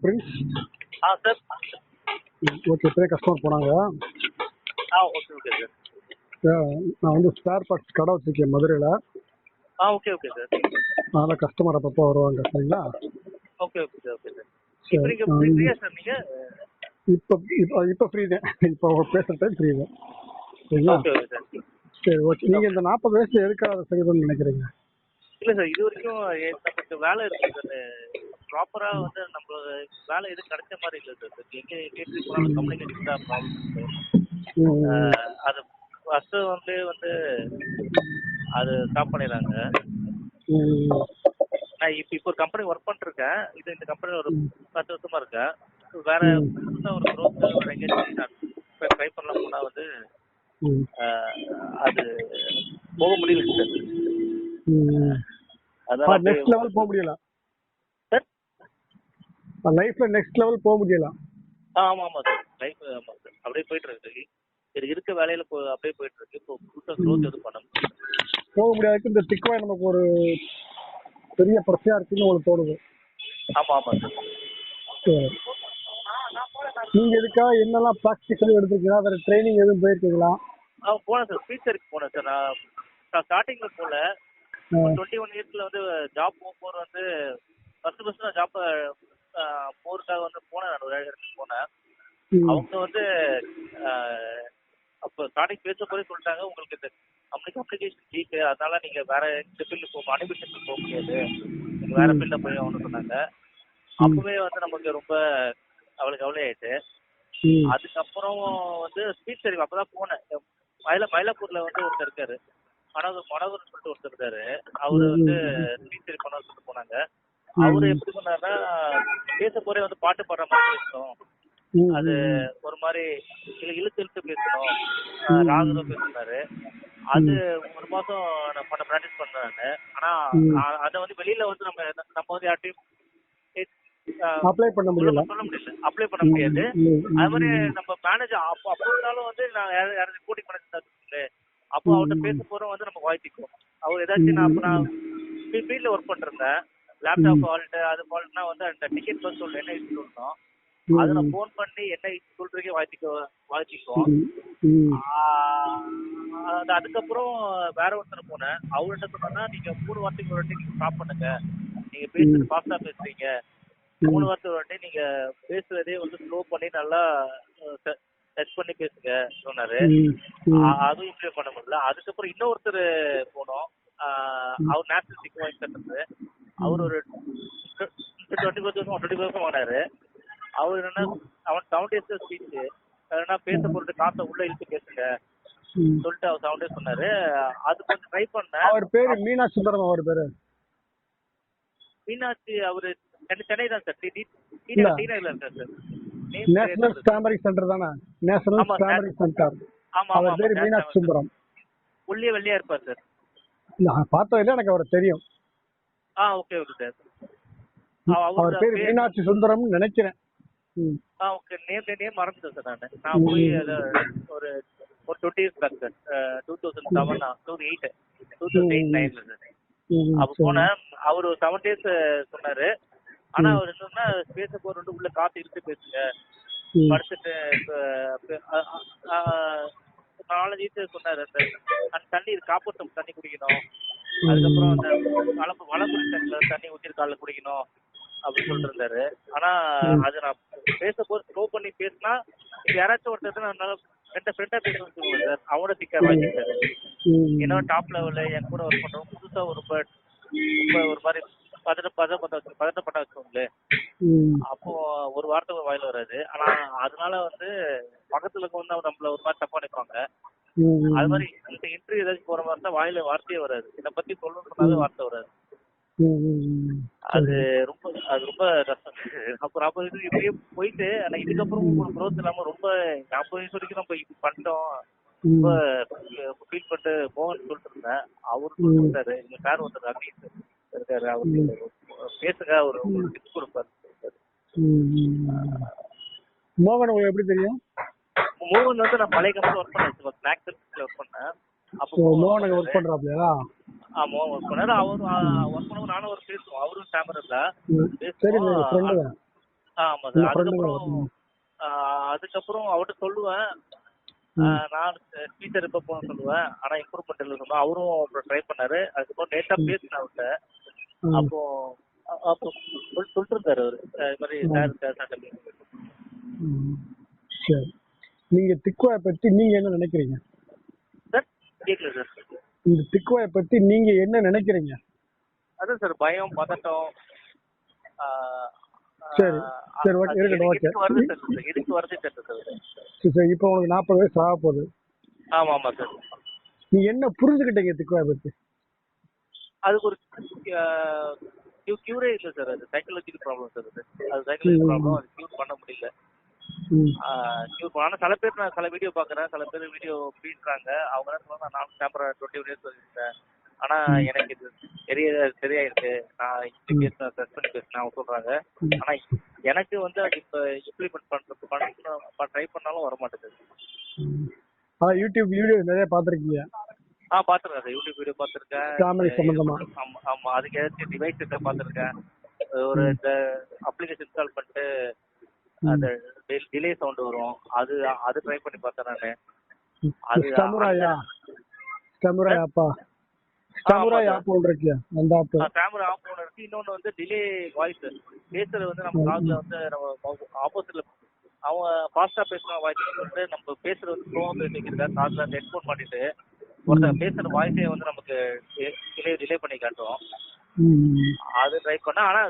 Prince. Sir. Okay, இப்போதான் customer போனாங்க. Okay okay sir. நான் வந்து ஸ்பேர் பார்ட்ஸ் கடை வச்சிருக்கேன் மதுரையில். Okay okay sir. அதனால் கஸ்டமர் அப்பப்போ வருவாங்க. சரிங்களா? Okay okay sir. Okay sir. இப்போ நீங்கள் ஃப்ரீயா சார் நீங்கள்? இப்போ ஃப்ரீ தான். இப்போ பேசுகிற டைம் ஃப்ரீ தான். சரிங்களா? Okay okay sir. சரி, ஓகே. நீங்கள் இந்த 40 வயசு எதுக்காக அதை செய்யணும்னு நினைக்கிறீங்க? இல்லை சார், இது வரைக்கும் நமக்கு வேலை இருக்குது சார். ப்ராப்பராக வந்து நம்ம வேலை எதுவும் கிடைச்ச மாதிரி இல்லை சார். எங்கே கேட்டு போனாலும் கம்யூனிகேஷன் தான் ப்ராப்ளம். அது ஃபஸ்ட்டு வந்து அது ஸ்டாப் பண்ணிடுறாங்க. நான் இப்போ ஒரு கம்பெனி ஒர்க் பண்ணிருக்கேன். இந்த கம்பெனியில் ஒரு 10 வருஷமா இருக்கேன். வேற புதுசாக ஒரு க்ரோத் ஒரு எங்கேஜ் நான் ட்ரை பண்ணலாம் போனால் வந்து அது போக முடியல சார். அதான் நெக்ஸ்ட் லெவல் போக முடியல சார். லைஃப்ல நெக்ஸ்ட் லெவல் போக முடியல. ஆமாம் சார். லைஃப் ஆமாம் சார், அப்படியே போயிட்டு இருக்கு. சரி, இருக்க வேலையில அப்படியே போயிட்டு இருக்கு. இப்போ புதுசாக க்ரோத் எதுவும் பண்ண போக முடியாதுக்கு இந்த டிக்வாய் நமக்கு ஒரு பெரிய பிரச்சனையா இருக்குன்னு உங்களுக்கு தோணுது. ஆமாம் சார். நீங்க இதுக்காக என்னெல்லாம் ப்ராக்டிக்கல் எடுத்துருக்கீங்களா? வேற ட்ரைனிங் எதுவும் போயிருக்கீங்களா? போனேன் சார். ஸ்பீச்சருக்கு போனேன் சார். நான் ஸ்டார்டிங்ல போல 21 இயர்ஸ்ல வந்து ஜாப் போகும்போது வந்து ஃபர்ஸ்ட் நான் ஜாப் போறதுக்காக வந்து போனேன். நான் ஒரு இடத்துக்கு போனேன். அவங்க வந்து அப்போ ஸ்டார்டிங் பேச போதே சொல்லிட்டாங்க, உங்களுக்கு இந்த கம்யூனிகேஷன் வீக், அதனால நீங்க வேற இந்த ஃபீல்டு போக அனிமேஷன் போக முடியாது, நீங்க வேற ஃபீல்ட போய் ஆகணும்னு சொன்னாங்க. அப்பவே வந்து நமக்கு ரொம்ப அவளுக்கு ஆயிடுச்சு. அதுக்கப்புறம் வந்து ஸ்பீச் தெரியும் அப்பதான் போனேன். மயிலாப்பூர்ல வந்து ஒருத்தர் இருக்காரு, மனோகர்னு சொல்லிட்டு ஒருத்தர் இருக்காரு. அவரு வந்து ஸ்பீச் தெரி பண்ண சொல்லிட்டு போனாங்க. அவரு எப்படி பண்ணாருன்னா, பேச போறே வந்து பாட்டு பாடுற மாதிரி பேசணும், அது ஒரு மாதிரி இழுத்து இழுத்து பேசணும், ராகுதம் பேசினாரு. அது 1 மாசம் நான் ப்ராக்டிஸ் பண்ணேன். ஆனா அதை வந்து வெளியில வந்து நம்ம வந்து யார்ட்டையும் அப்ளை பண்ண முடியல. அப்ளை பண்ண முடியாது. அது மாதிரி நம்ம மேனேஜர் அப்போ இருந்தாலும் வந்து நான் யாராவது கூட்டிங் பண்ணி அப்போ அவர்கிட்ட பேச போறோம் வந்து நம்ம வாய்ப்பிக்கும். அவர் ஏதாச்சும் நான் ஃபீல்ட்ல ஒர்க் பண்ணிருந்தேன். லேப்டாப் ஃபால்ட் அது ஃபால்ட்னா வந்து அந்த டிக்கெட் பஸ் சொல்ல என்ன இஷ்யூ சொல்லணும், அதை நான் ஃபோன் பண்ணி என்ன இஷ்யூ சொல்றதுக்கே வாய்ப்பிக்கும். அதுக்கப்புறம் வேற ஒருத்தர் போனேன். அவர் என்ன சொன்னா, நீங்க 3 வார்த்தைக்கு ஒரு வாட்டி நீங்க ஸ்டாப் பண்ணுங்க, நீங்க பேசுறது ஃபாஸ்டா பேசுறீங்க, 3 வார்த்தை ஒரு வாட்டி நீங்க பேசுறதே வந்து ஸ்லோ பண்ணி நல்லா டச் பண்ணி பேசுங்க சொன்னாரு. அதுவும் இம்ப்ளிமெண்ட் பண்ண முடியல. அதுக்கப்புறம் இன்னொருத்தர் போனோம். அவர் நேஷனல் சிக்வாய் கட்டுறது. அவர் ஒரு 25 வாங்கினாரு. அவர் என்னன்னா, அவன் 7 days ஸ்பீச் என்ன பேச போறது, காசை உள்ள இழுத்து பேசுங்க சொல்லிட்டு அவர் 7 days சொன்னாரு. அது கொஞ்சம் ட்ரை பண்ணேன். அவர் பேரு மீனாட்சி சுந்தரம். அவர் பேரு மீனாட்சி. அவரு சென்னை தான் சார். டீநகர்ல இருக்காரு சார். நேஷனல் ஸ்டாமரிங் சென்டர் தானே? National stammering centre. அவர் பேரு மீனாட்சி சுந்தரம். உள்ளே வெள்ளையா இருப்பார் சார். நான் பார்த்தது இல்லை, எனக்கு அவரை தெரியும். Okay okay sir. அவர் பேரு மீனாட்சி சுந்தரம் நினைக்கிறேன். ஓகே. நேம் மறந்துட்டேன் சார். நான் போய் ஒரு 20 years பேக் சார். 2007 2008 2008-9 சார். அப்ப போனேன். அவர் 7 days சொன்னாரு. ஆனா அவர் என்னன்னா, பேச போற உள்ள காத்து இருக்கு பேசுங்க, படுத்துட்டு 4 days சொன்னாரு. அந்த தண்ணி காப்போட்டம் தண்ணி குடிக்கணும், அதுக்கப்புறம் அந்த வளம்புரி தண்ணி ஊற்றி காலில் குடிக்கணும் அப்படின்னு சொல்லிட்டு இருந்தாரு. ஆனா அது நான் பேச போது ஸ்லோ பண்ணி பேசினா யாராச்சும் ஒருத்தர் நான் ஃப்ரெண்டா பேசணும்னு சொல்லுவேன் சார். அவனோட சிக்கர் வாங்கிட்டாரு. ஏன்னா டாப் லெவல்ல என் கூட ஒர்க் பண்றோம், புதுசா ஒரு மாதிரி பதட்டப்பட்ட வச்சுக்கோங்களேன். அப்போ ஒரு வார்த்தை வாயில வராது. ஆனா அதனால வந்து பக்கத்துல இருக்கவங்க நம்மள ஒரு மாதிரி தப்பா நினைப்பாங்க. அது மாதிரி இந்த இன்டர்வியூ ஏதாச்சும் போற மாதிரி தான் வாயில வார்த்தையே வராது. இதை பத்தி சொல்லணும்னு சொன்னாலும் வார்த்தை வராது. அது ரொம்ப கஷ்டம். அப்புறம் இப்படியே போயிட்டு, ஆனா இதுக்கப்புறம் ஒரு க்ரோத் இல்லாம ரொம்ப 40 வயசு வரைக்கும் நம்ம இப்படி பண்ணிட்டோம், ரொம்ப ஃபீல் பண்ணிட்டு போகணும்னு சொல்லிட்டு இருந்தேன். அவரு சொல்லிருந்தாரு, எங்க சார் ஒருத்தர் அக்னீஸ் இருக்காரு, அவரு பேசுங்க, அவரு உங்களுக்கு டிப்ஸ் கொடுப்பாரு. மோகன் உங்களுக்கு எப்படி தெரியும்? மோகன் வந்து நான் பழைய கம்பெனி ஒர்க் பண்ணேன், ஸ்நாக்ஸ் ஒர்க் பண்ணேன். அப்போ மோகன் ஒர்க் பண்றாப்லையா? மோகன் ஒர்க் பண்ணாரு. அவரு ஒர்க் பண்ணும்போது நானும் ஒரு பேசுவோம். அவரும் கேமரா இல்ல பேசுவோம். ஆமா சார். அதுக்கப்புறம் அவர்கிட்ட சொல்லுவேன், நான் டீச்சர் எப்போ போகணும்னு சொல்லுவேன். ஆனா இம்ப்ரூவ்மெண்ட் இல்லை சொன்னா அவரும் அப்புறம் ட்ரை பண்ணாரு. அதுக்கப்புறம் லேட்டா பேசினேன் அவர்கிட்ட. அப்போ அப்போ சொல்லிட்டு இருந்தாரு அவரு, இது மாதிரி சார். சரி, நீங்க திக்குவாயை பத்தி நீங்க என்ன நினைக்கிறீங்க சார்? கேட்கல சார். இந்த திக்குவாயை பத்தி நீங்க என்ன நினைக்கிறீங்க? அதான் சார், பயம், பதட்டம். சரி சரி, ஓகே, இருக்கட்டும், ஓகே. எதுக்கு வருது சார்? சரி, இப்போ உங்களுக்கு 40 வயசு ஆக போகுது. ஆமா ஆமா சார். நீ என்ன புரிஞ்சுக்கிட்டீங்க திக்குவாயை பத்தி? அதுக்கு ஒரு கியூரே இல்லை சார். அது சைக்காலஜிக்கல் ப்ராப்ளம் சார். அது சைக்காலஜிக்கல் ப்ராப்ளம். அது கியூர் பண்ண முடியல. ஆனா சில பேர், நான் சில வீடியோ பாக்குறேன், சில பேர் வீடியோ பேசுறாங்க. அவங்க என்ன சொல்றாங்க, நான் கேமரா 20 இயர்ஸ் வச்சிருக்கேன், ஆனா எனக்கு இது சரியாயிருக்கு, நான் இப்படி பேசுறேன், சர்ச் பண்ணி பேசுறேன் அவங்க சொல்றாங்க. ஆனா எனக்கு வந்து அது இப்ப இம்ப்ளிமெண்ட் ட்ரை பண்ணாலும் வர மாட்டேங்குது. யூடியூப் வீடியோ நிறைய பாத்திருக்கீங்க? பாத்துருக்கேன் சார். யூடியூப் வீடியோ பாத்துருக்கேன். ஆமா, அதுக்கு ஏதாச்சும் டிவைஸ் பாத்துருக்கேன். ஒரு இந்த அப்ளிகேஷன் இன்ஸ்டால் பண்ணிட்டு அந்த டிலே சவுண்ட் வரும், அது ட்ரை பண்ணி பார்த்தேன் நானு. அது சமுராய் ஆப் ஒன்று இருக்கு, அந்த ஆப். கேமரா ஆஃப் ஒன்று இருக்கு. இன்னொன்னு வந்து டிலே வாய்ஸ் பேசுறது வந்து நம்ம காதுல வந்து நம்ம ஆப்போசிட்ல அவன் ஃபாஸ்டா பேசுறான் வாய்ஸ் சொல்லிட்டு நம்ம பேசுறது வந்து ஸ்லோவா பேசிக்கிறதா காதுல ஹெட்ஃபோன் மாட்டிட்டு ஒருத்தர் பேசுற வாய்ஸே வந்து நமக்கு டிலே பண்ணி காட்டும். அது ட்ரை பண்ண. ஆனா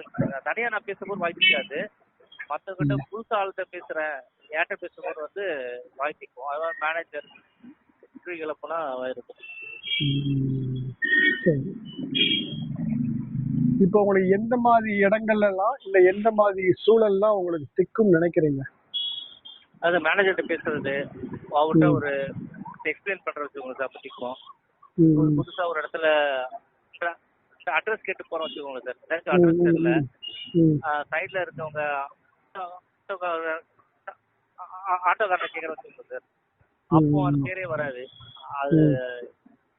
தனியா நான் பேசும்போது வாய்ஸ் இருக்காது. மற்றவங்கிட்ட புதுசா ஆள்கிட்ட பேசுறேன், ஏன்ட்ட பேசும்போது வந்து வாய்ஸ் இருக்கும். அதாவது மேனேஜர் இன்டர்வியூல இருக்கும். இப்போ உங்களுக்கு எந்த மாதிரி இடங்கள்ல எல்லாம் இல்ல எந்த மாதிரி சூழல்லாம் உங்களுக்கு திக்கும் நினைக்கிறீங்க? அது மேனேஜர்கிட்ட பேசுறது, அவர்கிட்ட ஒரு எக்ஸ்பிளைன் பண்றது உங்களுக்கு அப்ப திக்கும். புதுசா ஒரு இடத்துல அட்ரஸ் கேட்டு போறோம் வச்சுக்கோங்க சார். எனக்கு அட்ரஸ் தெரியல, சைட்ல இருக்கவங்க ஆட்டோக்காரனை கேட்கற வச்சுக்கோங்க சார். அப்போ அது பேரே வராது. அது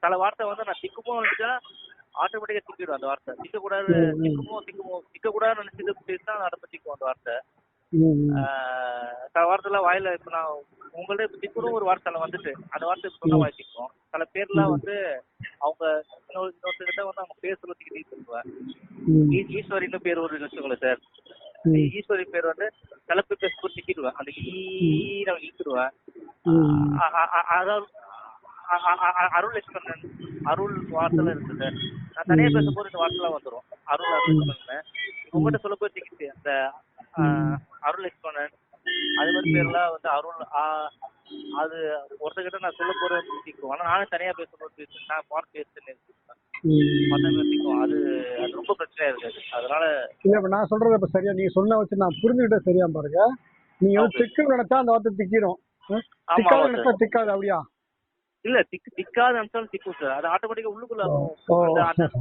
சில வார்த்தை வந்து நான் திக்குமோ நினைச்சா ஆட்டோமேட்டிக்கா திக்கிடும் அந்த வார்த்தை. திக்கக்கூடாது, திக்கக்கூடாதுன்னு நினைச்சிட்டு பேசினா அதை திக்கும் அந்த வார்த்தை. சில வார்த்தைலாம் வாயில இப்ப நான் உங்கள்ட்ட இப்ப திக்கணும் ஒரு வார்த்தை வந்துட்டு அந்த வார்த்தை சொன்னா வாய் திக்கும். சில பேர்லாம் வந்து அவங்க இன்னொருத்தர்கிட்ட வந்து அவங்க பேர் சொல்லி திக்கிட்டு சொல்லுவேன். ஈஸ்வரின்னு பேர் ஒரு வச்சுக்கோங்களேன் சார். ஈஸ்வரி பேர் வந்து சில பேர் பேசும்போது திக்கிடுவேன். அந்த நான் இழுத்துடுவேன். அதாவது அருள் லட்சுமணன், அருள் வார்த்தை இருக்கு சார். நான் தனியா பேசும்போது இந்த வார்த்தைலாம் வந்துடும். அருள் லட்சுமணன் உங்கள்கிட்ட சொல்ல போய் திக்கிச்சு அந்த அருள் லட்சுமணன். அது மாதிரி பேர்லாம் வந்து அருள். அது ஒருத்தர்கிட்ட நான் சொல்ல போறது திக்கும். ஆனா நானும் தனியா பேசும்போது நான் பார்த்து பேசுறேன் அது ரொம்ப பிரச்சனையா இருக்காது. அதனால இல்ல நான் சொல்றது இப்ப சரியா நீங்க சொன்ன வச்சு நான் புரிஞ்சுக்கிட்ட சரியா பாருங்க. நீங்க வந்து திக்கு நினைச்சா அந்த வார்த்தை திக்கிடும், திக்காது நினைச்சா திக்காது. அப்படியா? இல்ல திக்காது நினைச்சாலும் திக்கும் சார். அது ஆட்டோமேட்டிக்கா உள்ளுக்குள்ள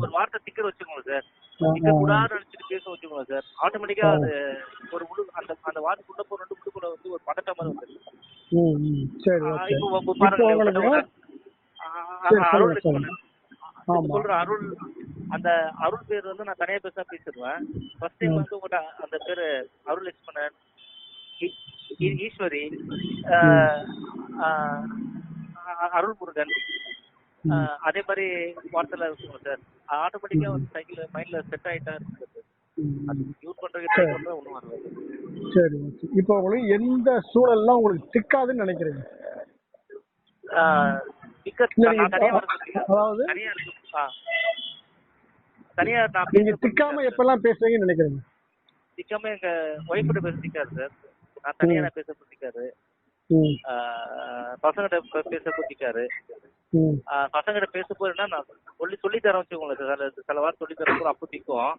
ஒரு வார்த்தை திக்கர் வச்சுக்கோங்க சார். திக்க கூடாது நினைச்சிட்டு பேச வச்சுக்கோங்க சார். ஆட்டோமேட்டிக்கா அது ஒரு அந்த வார்த்தைக்குள்ள போற உள்ளுக்குள்ள வந்து ஒரு பதட்டம் மாதிரி வந்துருக்கு. இப்போ பாருங்க, அருள் லட்சுமணன் சொல்ற அருள், அந்த அருள் பேர் வந்து நான் தனியா பேசிடுவேன். ஃபர்ஸ்ட் டைம் வந்து உங்கள்கிட்ட அந்த பேரு அருள் லட்சுமணன், ஈஸ்வரி, அருள் முருகன், அதே மாதிரி வார்த்தைலாம் இருக்குங்க சார். ஆட்டோமேட்டிக்கா வந்து சைக்கிள் மைண்ட்ல செட் ஆயிட்டா இருக்கு. அது யூஸ் பண்றதுக்கு ஒன்றும் வரல. சரி, இப்போ உங்களுக்கு எந்த சூழல்லாம் உங்களுக்கு திக்காதுன்னு நினைக்கிறீங்க? தனியா நீங்க திக்காம எப்பெல்லாம் பேசுவீங்கன்னு நினைக்கிறீங்க? திக்காம எங்க ஒய்ஃப்கிட்ட பேச திக்காது சார். நான் தனியா நான் பேச திக்காது. பசங்கிட்ட பேச திக்காது. பசங்கிட்ட பேசும்போது என்ன நான் சொல்லி தரேன் வச்சுக்கோங்களேன். சில வாரம் சொல்லி தரப்போ அப்போ திக்கும்.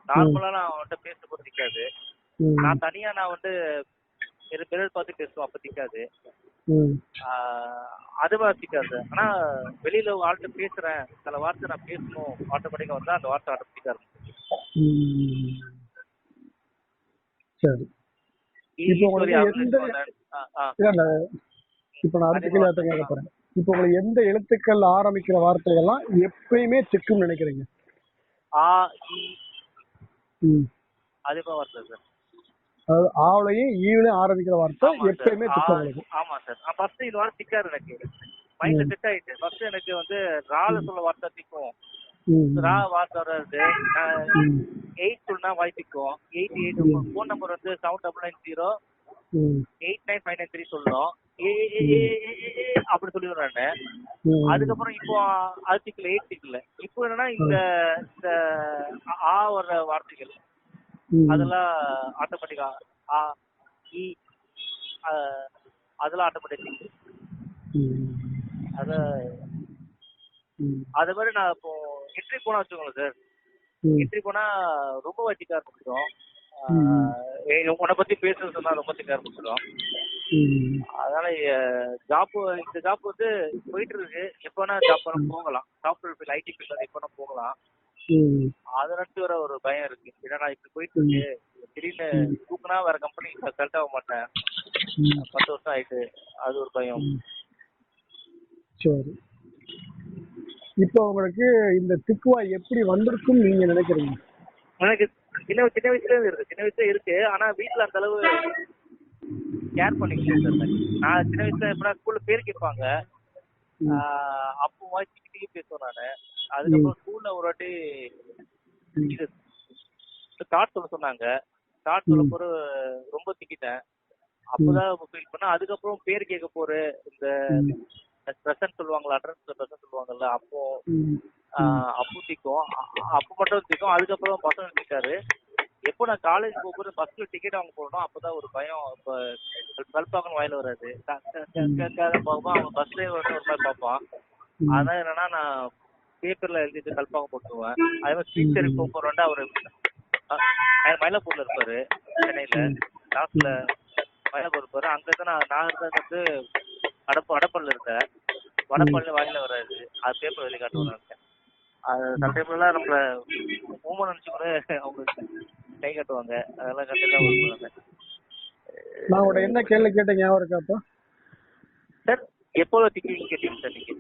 நார்மலா நான் அவன்கிட்ட பேசும்போது திக்காது. நான் தனியா நான் வந்து மிரர் பார்த்து பேசுவோம், அப்ப திக்காது. அதுவா திக்காது. ஆனா வெளியில ஆள்கிட்ட பேசுறேன், சில வார்த்தை நான் பேசணும் ஆட்டோமேட்டிக்கா வந்தா அந்த வார்த்தை ஆட்டோமேட்டிக்கா இருக்கும். சரி, இப்போ நான் அடுத்த கேள்வி கேட்க போறேன். இப்போ உங்களுக்கு எந்த எழுத்துக்கள் ஆரம்பிக்கிற வார்த்தைகள்லாம் எப்பயுமே திக்குன்னு நினைக்கிறீங்க? அதே வார்த்தை சார். அதாவது ஆவலையும் ஈவிலையும் ஆரம்பிக்கிற வார்த்தை ஆமா சார். எப்பயுமே திக்கு உங்களுக்கு. ஆமா சார். ஃபர்ஸ்ட் இந்த வாரம் திக்காரு எனக்கு. மைண்ட்ல செட் ஆயிட்டு. ஃபர்ஸ்ட் எனக்கு வந்து ரால சொல்ல வார்த்தை திக்கும். ரா வார்த்தை வராது. 8 சொன்னா வாய் திக்கும். 88 ஃபோன் நம்பர் வந்து 7990 89593 சொல்லணும். அப்படி சொல்லிடுறேன் நானு. அதுக்கப்புறம் இப்போ அது திக்கல 8 திக்கல. இப்போ என்னன்னா இந்த ஆ வர்ற வார்த்தைகள் அதெல்லாம் ஆட்டோமேட்டிக்கா ஆ இ அதெல்லாம் ஆட்டோமேட்டிக். அது மாதிரி நான் இப்போ என்ட்ரி போனா வச்சுக்கோங்களேன் சார். என்ட்ரி போனா ரொம்ப வச்சிக்க ஆரம்பிச்சிடும். உன்னை பத்தி பேசுறது சொன்னா ரொம்ப திக்க ஆரம்பிச்சிடும். அதனால இந்த ஜாப் வந்து போயிட்டு இருக்கு. எப்போனா ஜாப் போகலாம். சாஃப்ட்வேர் ஐடி ஃபீல்ட் எப்போனா போகலாம். அதை நினைச்சு வர ஒரு பயம் இருக்கு. ஏன்னா இப்படி போயிட்டு இருக்கு. திடீர்னு தூக்குனா வேற கம்பெனி செலக்ட் ஆக மாட்டேன். 10 வருஷம் ஆயிட்டு. அது ஒரு பயம். சரி, இப்போ உங்களுக்கு இந்த திக்குவாய் எப்படி வந்திருக்கும் நீங்க நினைக்கிறீங்க? எனக்கு சின்ன வயசுல இருக்கு. சின்ன வயசுல இருக்கு. ஆனா வீட்டுல அந்த அளவு கேர் பண்ணிக்கலாம் சார். நான் சின்ன வயசுல எப்படின்னா ஸ்கூல்ல பேர் கேட்பாங்க. அப்போ வாய்ச்சிக்கிட்டே பேசுவேன் நானு. அதுக்கப்புறம் ஸ்கூல்ல ஒரு வாட்டி இது கார்டு சொல்ல சொன்னாங்க. கார்டு சொல்ல போற ரொம்ப திக்கிட்டேன். அப்பதான் ஃபீல் பண்ண. அதுக்கப்புறம் பேர் கேட்க போற இந்த பிரசன்ட் சொல்லுவாங்களா, அட்ரஸ் பிரசன்ட் சொல்லுவாங்கல்ல, அப்போ திக்கும். அப்போ மட்டும் திக்கும். அதுக்கப்புறம் பசங்க திக்காரு. எப்போ நான் காலேஜ் போகும்போது பஸ்ல டிக்கெட் வாங்க போகணும். அப்பதான் ஒரு பயம். இப்போ கல்பாக்கணும் வாயில வராது. போகும்போது அவன் பஸ்லேயே வந்து ஒரு மாதிரி பார்ப்பான். அதான் என்னன்னா நான் பேப்பர்ல எழுதிட்டு கல்பாக்கம் போட்டுருவேன். அதே மாதிரி ஸ்ட்ரீட் சைடு போறோம்னா அவரு மயிலாப்பூர்ல இருப்பாரு. சென்னையில லாஸ்ட்ல மயிலாப்பூர் இருப்பாரு. அங்கிருந்து நான் இருந்தது வந்து வடப்பள்ளில இருந்தேன். வடப்பள்ளி வாயில வராது. அது பேப்பர் எழுதி காட்டுவாங்க. அது சம்டைம்லாம் நம்மள ஊம நினைச்சு கூட அவங்க கை கட்டுவாங்க. அதெல்லாம் கட்டுதான் வருவாங்க. நான் உட என்ன கேள்வி கேட்ட ஞாபகம் இருக்கா? அப்போ சார் எப்போது திக்கிங்க கேட்டீங்க சார் நீங்க?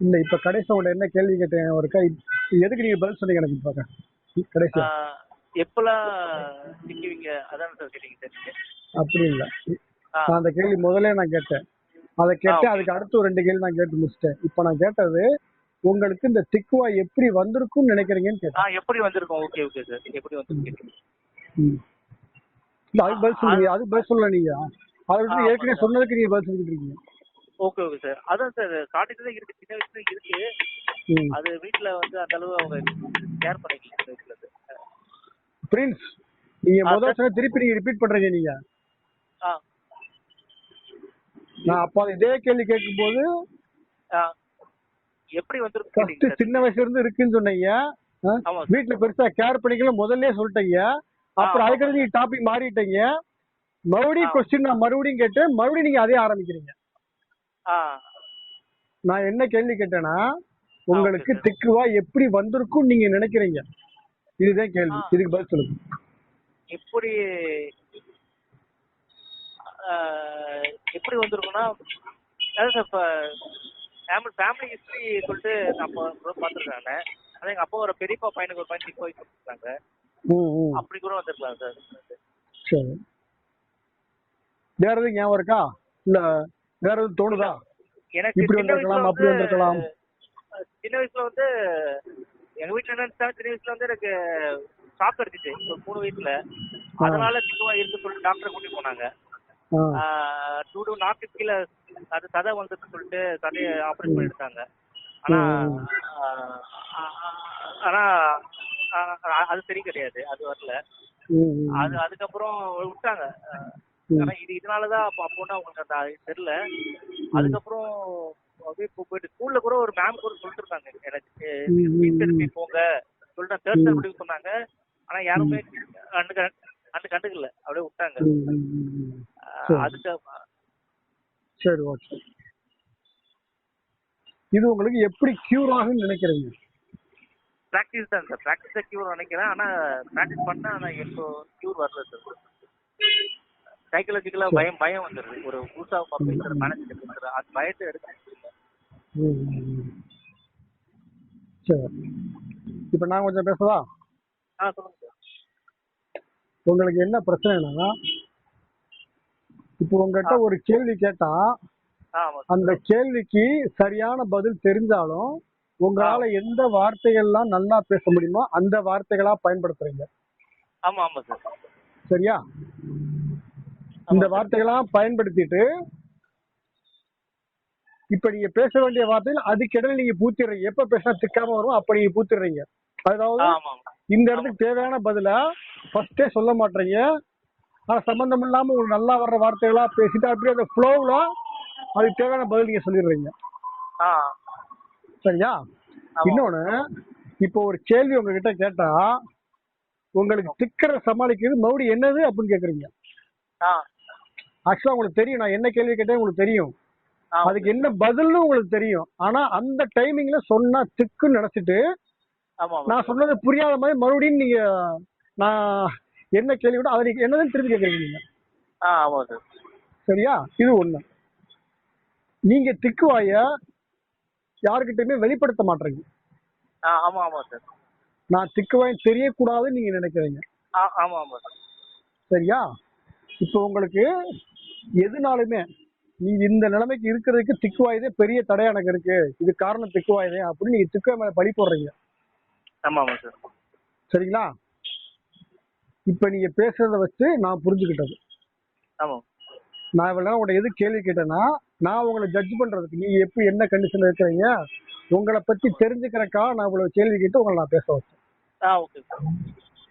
இல்ல, இப்ப கடைசி உட என்ன கேள்வி கேட்ட ஞாபகம் இருக்கா? எதுக்கு நீங்க பதில் சொன்னீங்க எனக்கு பாக்க கடைசி எப்பெல்லாம் திக்குவீங்க அதான் சார் கேட்டீங்க சார் நீங்க? அப்படி இல்ல, நான் அந்த கேள்வி முதல்ல நான் கேட்டேன். அதை கேட்டு அதுக்கு அடுத்து ஒரு 2 கேள்வி நான் கேட்டு முடிச்சிட்டேன். இப்ப நான் கேட்டது உங்களுக்கு இந்த திக்குவா எப்படி வந்திருக்கும்னு நினைக்கிறீங்கன்னு கேட்டேன். எப்படி வந்திருக்கும்? Okay okay sir. எப்படி வந்திருக்கு? இல்ல, அதுக்கு பதில் சொல்லுங்க. அதுக்கு பதில் சொல்லல நீங்க. அதை விட்டு ஏற்கனவே சொன்னதுக்கு நீங்க பதில் சொல்லிட்டு இருக்கீங்க. Okay okay sir. அதான் சார் காட்டிட்டு தான் இருக்கு. சின்ன வயசுல இருக்கு. அது வீட்டுல வந்து அந்த அளவு அவங்க கேர் பண்ணிக்கல. பிரின்ஸ், நீங்க முதல் சொன்ன திருப்பி நீங்க ரிப்பீட் பண்றீங்க. நீங்க நான் அப்ப இதே கேள்வி கேட்கும் போது எப்படி வந்திருக்கு? சின்ன வயசுல இருந்து இருக்குன்னு சொன்னீங்க. வீட்டுல பெருசா கேர் பண்ணிக்கல முதல்ல சொல்லிட்டீங்க. அப்புறம் அதுக்கடுத்து நீங்க டாபிக் மாறிட்டீங்க. மறுபடியும் கொஸ்டின் நான் மறுபடியும் கேட்டு மறுபடியும் நீங்க அதே ஆரம்பிக்கிறீங்க. நான் என்ன கேள்வி கேட்டேன்னா, உங்களுக்கு திக்குவா எப்படி வந்திருக்கும் நீங்க நினைக்கிறீங்க? இதுதான் கேள்வி. இதுக்கு பதில் சொல்லுங்க. எப்படி வந்திருக்கும்னா, ஃபேமிலி ஹிஸ்டரி சொல்லிட்டு நான் பார்த்துருக்காங்க. அதான் எங்க அப்பா ஒரு பெரியப்பா பையனுக்கு ஒரு பையன் திக்கு வச்சுருக்காங்க. அப்படி கூட வந்திருக்கலாம் சார். சரி, வேற எதுவும் ஞாபகம் இருக்கா? இல்ல வேற எதுவும் தோணுதா? எனக்கு இப்படி வந்திருக்கலாம், அப்படி வந்திருக்கலாம். சின்ன வயசுல வந்து எங்க வீட்டுல என்ன சின்ன வயசுல வந்து எனக்கு ஷாக் அடிச்சிச்சு. 3 வயசுல. அதனால திக்குவா இருக்கு சொல்லிட்டு டாக்டரை கூட்டிட்டு போனாங்க. 2 நாக்கு கீழே அது சதை வந்துட்டு சொல்லிட்டு சதையை ஆபரேட் பண்ணி எடுத்தாங்க. ஆனா அது சரி கிடையாது. அது வரல. அதுக்கப்புறம் விட்டாங்க. ஆனா இதனாலதான் அப்போனா உங்களுக்கு அந்த தெரியல. அதுக்கப்புறம் அப்படியே போயிட்டு ஸ்கூல்ல கூட ஒரு மேம் கூட சொல்லிட்டு இருந்தாங்க எனக்கு போங்க சொல்லிட்டு 3rd ஸ்டாண்டர்ட் சொன்னாங்க. ஆனா யாருமே கண்டுக்கல. அப்படியே விட்டாங்க. அதுக்கு சரி, ஓகே. இது உங்களுக்கு எப்படி கியூர் ஆகும் நினைக்கிறீங்க? பிராக்டிஸ் தான் சார். பிராக்டிஸ் தான் கியூர் நினைக்கிறேன். ஆனா பிராக்டிஸ் பண்ணா நான் எப்போ கியூர் வரல சார். சைக்காலஜிக்கலா பயம் வந்துருது. ஒரு புதுசா பேசுற மேனேஜர் பேசுற அந்த பயத்தை எடுக்க முடியல. சரி, இப்ப நான் கொஞ்சம் பேசவா? சொல்லுங்க சார். உங்களுக்கு என்ன பிரச்சனைனா, இப்போ உங்ககிட்ட ஒரு கேள்வி கேட்டா ஆமா அந்த கேள்விக்கு சரியான பதில் தெரிஞ்சாலும் உங்களால எந்த வார்த்தைகள்லாம் நல்லா பேச முடியுமோ அந்த வார்த்தைகளா பயன்படுத்துறீங்க. ஆமா ஆமா சார். சரியா? இந்த வார்த்தைகளாம் பயன்படுத்திட்டு இப்ப நீங்க பேச வேண்டிய வார்த்தைகள் அதுக்கிடையில நீங்க பூத்திடுறீங்க. எப்ப பேசினா திக்காம வரும் அப்ப நீங்க பூத்திடுறீங்க. அதாவது ஆமா இந்த இடத்துக்கு தேவையான பதில ஃபர்ஸ்டே சொல்ல மாட்டீங்க. ஆனா சம்பந்தம் இல்லாம உங்களுக்கு நல்லா வர்ற வார்த்தைகளா பேசிட்டு அப்படியே அந்த ஃப்ளோவ்ல அதுக்கு தேவையான பதில் நீங்க சொல்லிடுறீங்க. ஆ சரியா? இன்னொன்னு, இப்போ ஒரு கேள்வி உங்ககிட்ட கேட்டா உங்களுக்கு திக்கிற சமாளிக்கிறது மறுபடியும் என்னது அப்படின்னு கேக்குறீங்க. ஆக்சுவலா உங்களுக்கு தெரியும் நான் என்ன கேள்வி கேட்டேன் உங்களுக்கு தெரியும், அதுக்கு என்ன பதில்னு உங்களுக்கு தெரியும். ஆனா அந்த டைமிங்ல சொன்னா திக்குன்னு நினைச்சிட்டு நான் சொன்னது புரியாத மாதிரி மறுபடியும் நீங்க நான் என்ன கேள்வி கூட அதை என்னதுன்னு திருப்பி கேக்குறீங்க நீங்க. சரியா? இது ஒண்ணு. நீங்க திக்குவாய யாருக்கிட்டயுமே வெளிப்படுத்த மாட்டீங்க. நான் திக்குவாய் தெரியக்கூடாதுன்னு நீங்க நினைக்கிறீங்க. சரியா? இப்போ உங்களுக்கு எதுனாலுமே நீங்க இந்த நிலைமைக்கு இருக்கிறதுக்கு திக்குவாயுதே பெரிய தடை எனக்கு இருக்கு, இது காரணம் திக்குவாயுதே அப்படின்னு நீங்க திக்குவாய் மேல பழி போடுறீங்க. சரிங்களா? இப்ப நீங்க பேசுறத வச்சு நான் புரிஞ்சுக்கிட்டது, நான் இவ்வளவு நேரம் உங்கள்ட்ட எது கேள்வி கேட்டேன்னா நான் உங்களை ஜட்ஜ் பண்றதுக்கு நீங்க எப்படி என்ன கண்டிஷன்ல இருக்கிறீங்க உங்களை பத்தி தெரிஞ்சுக்கிறக்கா நான் இவ்வளவு கேள்வி கேட்டு உங்களை நான் பேச வச்சேன்.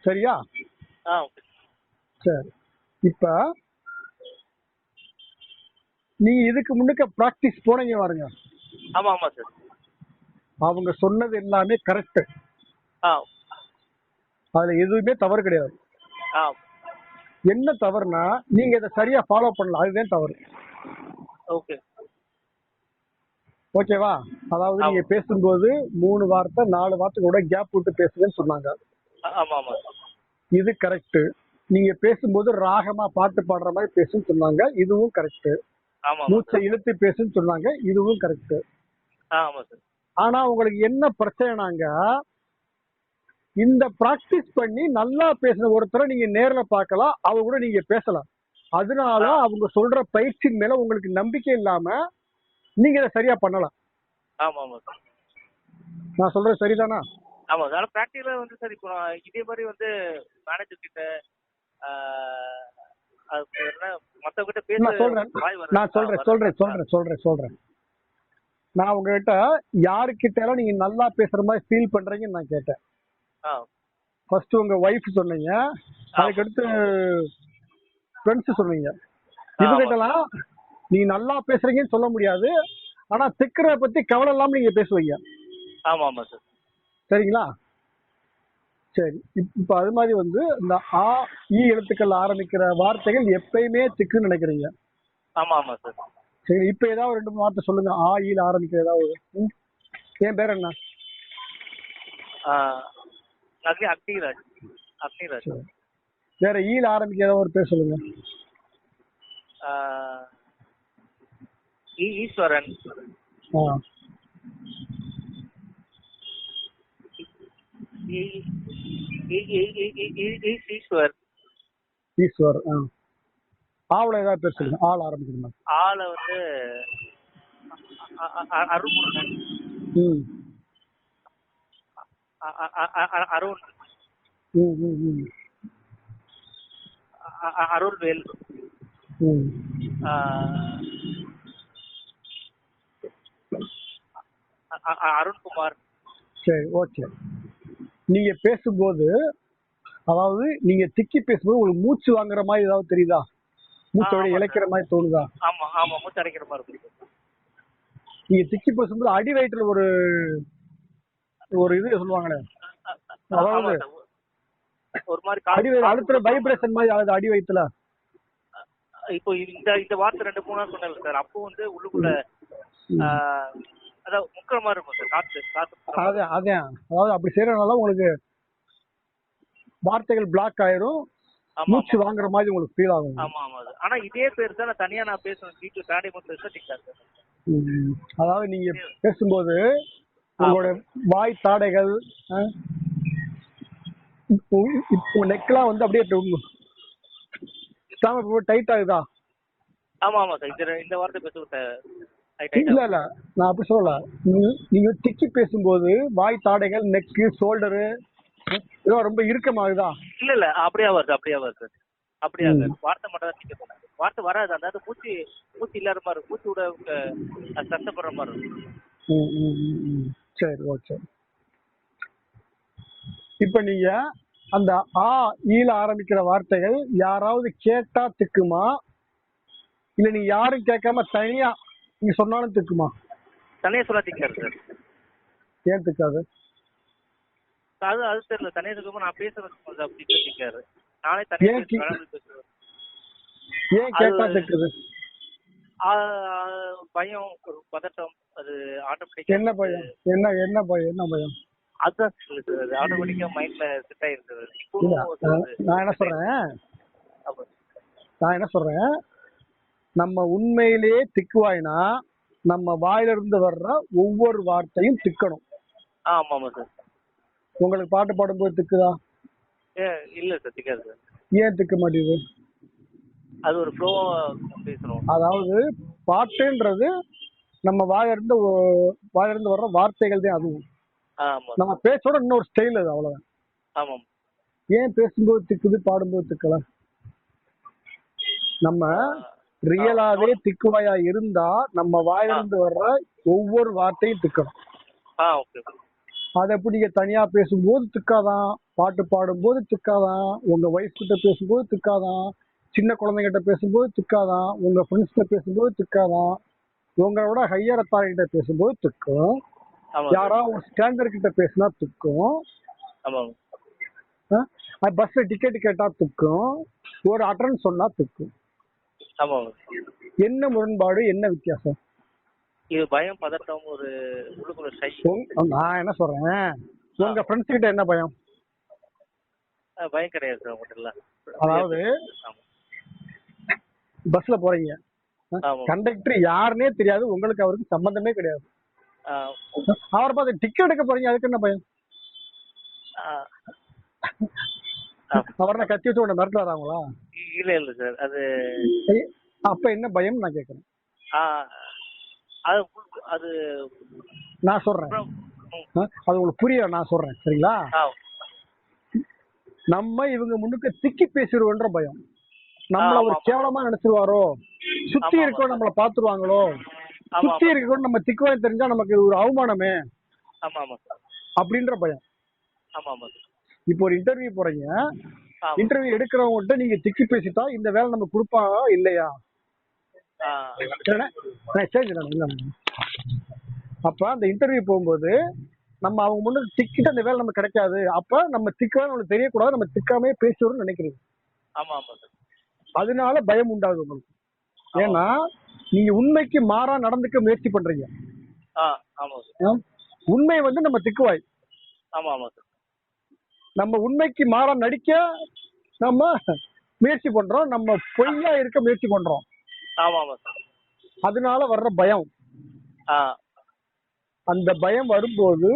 சரியா? சரி. இப்ப நீங்க இதுக்கு முன்னுக்க பிராக்டிஸ் போனீங்க பாருங்க. அவங்க சொன்னது எல்லாமே கரெக்ட், அதுல எதுவுமே தவறு கிடையாது. என்ன தவறுனா நீங்க இதை சரியா ஃபாலோ பண்ணல, அதுதான் தவறு. ஓகேவா? அதாவது நீங்க பேசும்போது 3 வார்த்தை 4 வார்த்தை கூட கேப் விட்டு பேசுங்கன்னு சொன்னாங்க. இது கரெக்ட். நீங்க பேசும்போது ராகமா பாட்டு பாடுற மாதிரி பேசுன்னு சொன்னாங்க, இதுவும் கரெக்ட். மூச்சை இழுத்து பேசுன்னு சொன்னாங்க, இதுவும் கரெக்ட். ஆனா உங்களுக்கு என்ன பிரச்சனைனாங்க, இந்த பிராக்டிஸ் பண்ணி நல்லா பேசுற ஒருத்தரை நீங்க நேர்ல பார்க்கலாம், அவ கூட நீங்க பேசலாம். அதனால அவங்க சொல்ற பயிற்சியின் மேல உங்களுக்கு நம்பிக்கை இல்லாம நீங்க இதை சரியா பண்ணலாம். நான் சொல்றது சரிதானா? ஆமா சார். பிராக்டிகலா வந்து சார் இப்போ இதே மாதிரி வந்து மேனேஜர் கிட்ட மத்தவங்கிட்ட பேச நான் சொல்றேன். நான் உங்ககிட்ட யாருக்கிட்ட நீங்க நல்லா பேசுற மாதிரி ஃபீல் பண்றீங்கன்னு நான் கேட்டேன். ஃபர்ஸ்ட் உங்க வைஃப் சொன்னீங்க, அதுக்கு அடுத்து ஃப்ரெண்ட்ஸ் சொன்னீங்க. இது கிட்டலாம் நீங்க நல்லா பேசுறீங்கன்னு சொல்ல முடியாது, ஆனா திக்கிற பத்தி கவலை இல்லாம நீங்க பேசுவீங்க. சரிங்களா? சரி. இப்ப அது மாதிரி வந்து இந்த ஆ ஈ எழுத்துக்கள் ஆரம்பிக்கிற வார்த்தைகள் எப்பயுமே திக்குன்னு நினைக்கிறீங்க. சரி. இப்ப ஏதாவது 2 வார்த்தை சொல்லுங்க, ஆ ஈல ஆரம்பிக்கிற ஏதாவது. என் பேர் என்ன? வேற ஈல ஆரம்பிக்கிற ஏதாவது ஒரு பேர் சொல்லுங்க. ஈஸ்வரன். ஈஸ்வர். ஆவல ஏதாவது பேர் சொல்லுங்க, ஆள் ஆரம்பிக்கணுமா? ஆள வந்து அருள்முருகன். அருண். அருள்வேல். அருண்குமார். சரி, ஓகே. நீங்க பேசும்போது, அதாவது நீங்க திக்கி பேசும்போது உங்களுக்கு மூச்சு வாங்குற மாதிரி ஏதாவது தெரியுதா? மூச்சோட இழைக்கிற மாதிரி தோணுதா? மூச்சு அடைக்கிற மாதிரி இருக்கு. நீங்க திக்கி பேசும்போது அடி வயிற்றுல ஒரு இது சொல்லுவாங்களே, அதாவது ஒரு மாதிரி அடி வயிறு அழுத்துற வைப்ரேஷன் மாதிரி ஆகுது அடி வயிற்றுல. இப்போ இந்த வார்த்தை 2-3 சொன்னேன் சார், அப்போ வந்து உள்ளுக்குள்ள அதாவது முக்கிற மாதிரி இருக்கும் சார், காத்து. அதான் அதாவது அப்படி செய்யறதுனால உங்களுக்கு வார்த்தைகள் பிளாக் ஆயிரும், மூச்சு வாங்குற மாதிரி உங்களுக்கு ஃபீல் ஆகும். ஆனா இதே பேர் தான் தனியா நான் பேசுவேன் வீட்டுல தாண்டி பேச. அதாவது நீங்க பேசும்போது உங்களோட வாய் தாடைகள் இப்போ நெக்லாம் வந்து அப்படியே டைட் ஆகுதா? ஆமா ஆமா சார். இந்த வார்த்தை பேசுவது இல்ல இல்ல, நான் அப்படி சொல்லல. நீங்க திக்கி பேசும்போது வாய் தாடைகள், நெக்கு, ஷோல்டரு இதெல்லாம் ரொம்ப இறுக்கமாகுதா? இல்ல இல்ல, அப்படியே வருது அப்படியே வார்த்தை மட்டும் தான் திக்க போகும். வார்த்தை வராது. அதாவது மூச்சு இல்லாத மாதிரி இருக்கும். மூச்சு விட கஷ்டப்படுற மாதிரி இருக்கும். சரி, ஓகே. இப்ப நீங்க அந்த ஆ ஈல ஆரம்பிக்கிற வார்த்தைகள் யாராவது கேட்டா திக்குமா, இல்ல நீ யாரும் கேட்காம தனியா நீங்க சொன்னாலும் திக்குமா? தனியா சொல்ல திக்காரு சார். ஏன் திக்காது? அது தெரியல. தனியா திக்காம நான் பேசுறது திக்காரு. நானே தனியா பேசுறேன். ஏன் கேட்டா திக்குது? பயம், ஒரு பதட்டம், அது ஆட்டோமேட்டிக்கா. என்ன பயம்? என்ன பயம்? அதுதான் அது ஆட்டோமேட்டிக்கா மைண்ட்ல செட் ஆயிருக்குது. நான் என்ன சொல்றேன், நம்ம உண்மையிலேயே திக்குவாய்னா நம்ம வாயில இருந்து வர்ற ஒவ்வொரு வார்த்தையும் திக்கணும். ஆமா சார். உங்களுக்கு பாட்டு பாடும்போது திக்குதா? இல்ல சார், திக்காது சார். ஏன் திக்க மாட்டேங்குது? அது ஒரு ஃப்ளோ பேசணும். அதாவது பாட்டுன்றது நம்ம வாயிலிருந்து வர்ற வார்த்தைகள் தான். அதுவும் நம்ம பேச்சோட இன்னொரு ஸ்டைல், அது அவ்வளவுதான். ஆமா. ஏன் பேசும்போது திக்குது, பாடும்போது திக்கல? நம்ம ரியலாவே திக்குவாயா இருந்தா நம்ம வாயிலிருந்து வர்ற ஒவ்வொரு வார்த்தையும் திக்கணும். அதை எப்படி நீங்க தனியா பேசும்போது திக்காதான், பாட்டு பாடும்போது திக்காதான், உங்க வைஃப் கிட்ட பேசும்போது திக்காதான், சின்ன குழந்தைகிட்ட பேசும்போது திக்காதான், உங்க ஃப்ரெண்ட்ஸ் கிட்ட பேசும்போது திக்காதான், உங்களோட ஹையர் அத்தாரிட்டி கிட்ட பேசும்போது திக்கும், யாராவது ஒரு ஸ்டாண்டர்ட் கிட்ட பேசினா திக்கும், பஸ்ல டிக்கெட் கேட்டா திக்கும், ஒரு அட்டர்ன் சொன்னா திக்கும். என்ன முரண்பாடு, என்ன வித்தியாசம்? இது பயம், பதட்டம், ஒரு நான் என்ன சொல்றேன், உங்க ஃப்ரெண்ட்ஸ் கிட்ட என்ன பயம்? பயம் கிடையாது சார். அதாவது பஸ்ல போறீங்க, கண்டக்டர் யாருன்னே தெரியாது, உங்களுக்கு அவருக்கு சம்பந்தமே கிடையாது, அவரை பார்த்து டிக்கெட் எடுக்க போறீங்க, அதுக்கு என்ன பயம்? அவரை கத்தி வச்சு உன்னை மிரட்டு வராங்களா? இல்ல சார். அது அப்ப என்ன பயம் நான் கேக்குறேன். அது நான் சொல்றேன், அது உங்களுக்கு புரியல, நான் சொல்றேன் சரிங்களா? நம்ம இவங்க முன்னுக்கு திக்கி பேசிடுவோன்ற பயம். நம்மள ஒரு கேவலமா நினைச்சிருவாரோ, சுத்தி இருக்கோ நம்மள பாத்துருவாங்களோ, சுத்தி இருக்க நம்ம திக்குவாய் தெரிஞ்சா நமக்கு ஒரு அவமானமே அப்படின்ற பயம். இப்போ ஒரு இன்டர்வியூ போறீங்க, இன்டர்வியூ எடுக்கிறவங்ககிட்ட நீங்க திக்கி பேசிட்டா இந்த வேலை நம்ம கொடுப்பாங்க இல்லையா? அப்ப அந்த இன்டர்வியூ போகும்போது நம்ம அவங்க முன்னாடி திக்கிட்டு அந்த வேலை நமக்கு கிடைக்காது. அப்ப நம்ம திக்கா நம்மளுக்கு தெரியக்கூடாது, நம்ம திக்காமே பேசுறோம்னு நினைக்கிறீங்க. அதனால பயம் உண்டாகுது உங்களுக்கு. ஏன்னா நீங்க உண்மைக்கு மாறா நடந்துக்க முயற்சி பண்றீங்க. உண்மை வந்து நம்ம திக்குவாய். நம்ம உண்மைக்கு மாறா நடிக்க நம்ம முயற்சி பண்றோம், நம்ம பொய்யா இருக்க முயற்சி பண்றோம். அதனால வர்ற பயம், அந்த பயம் வரும்போது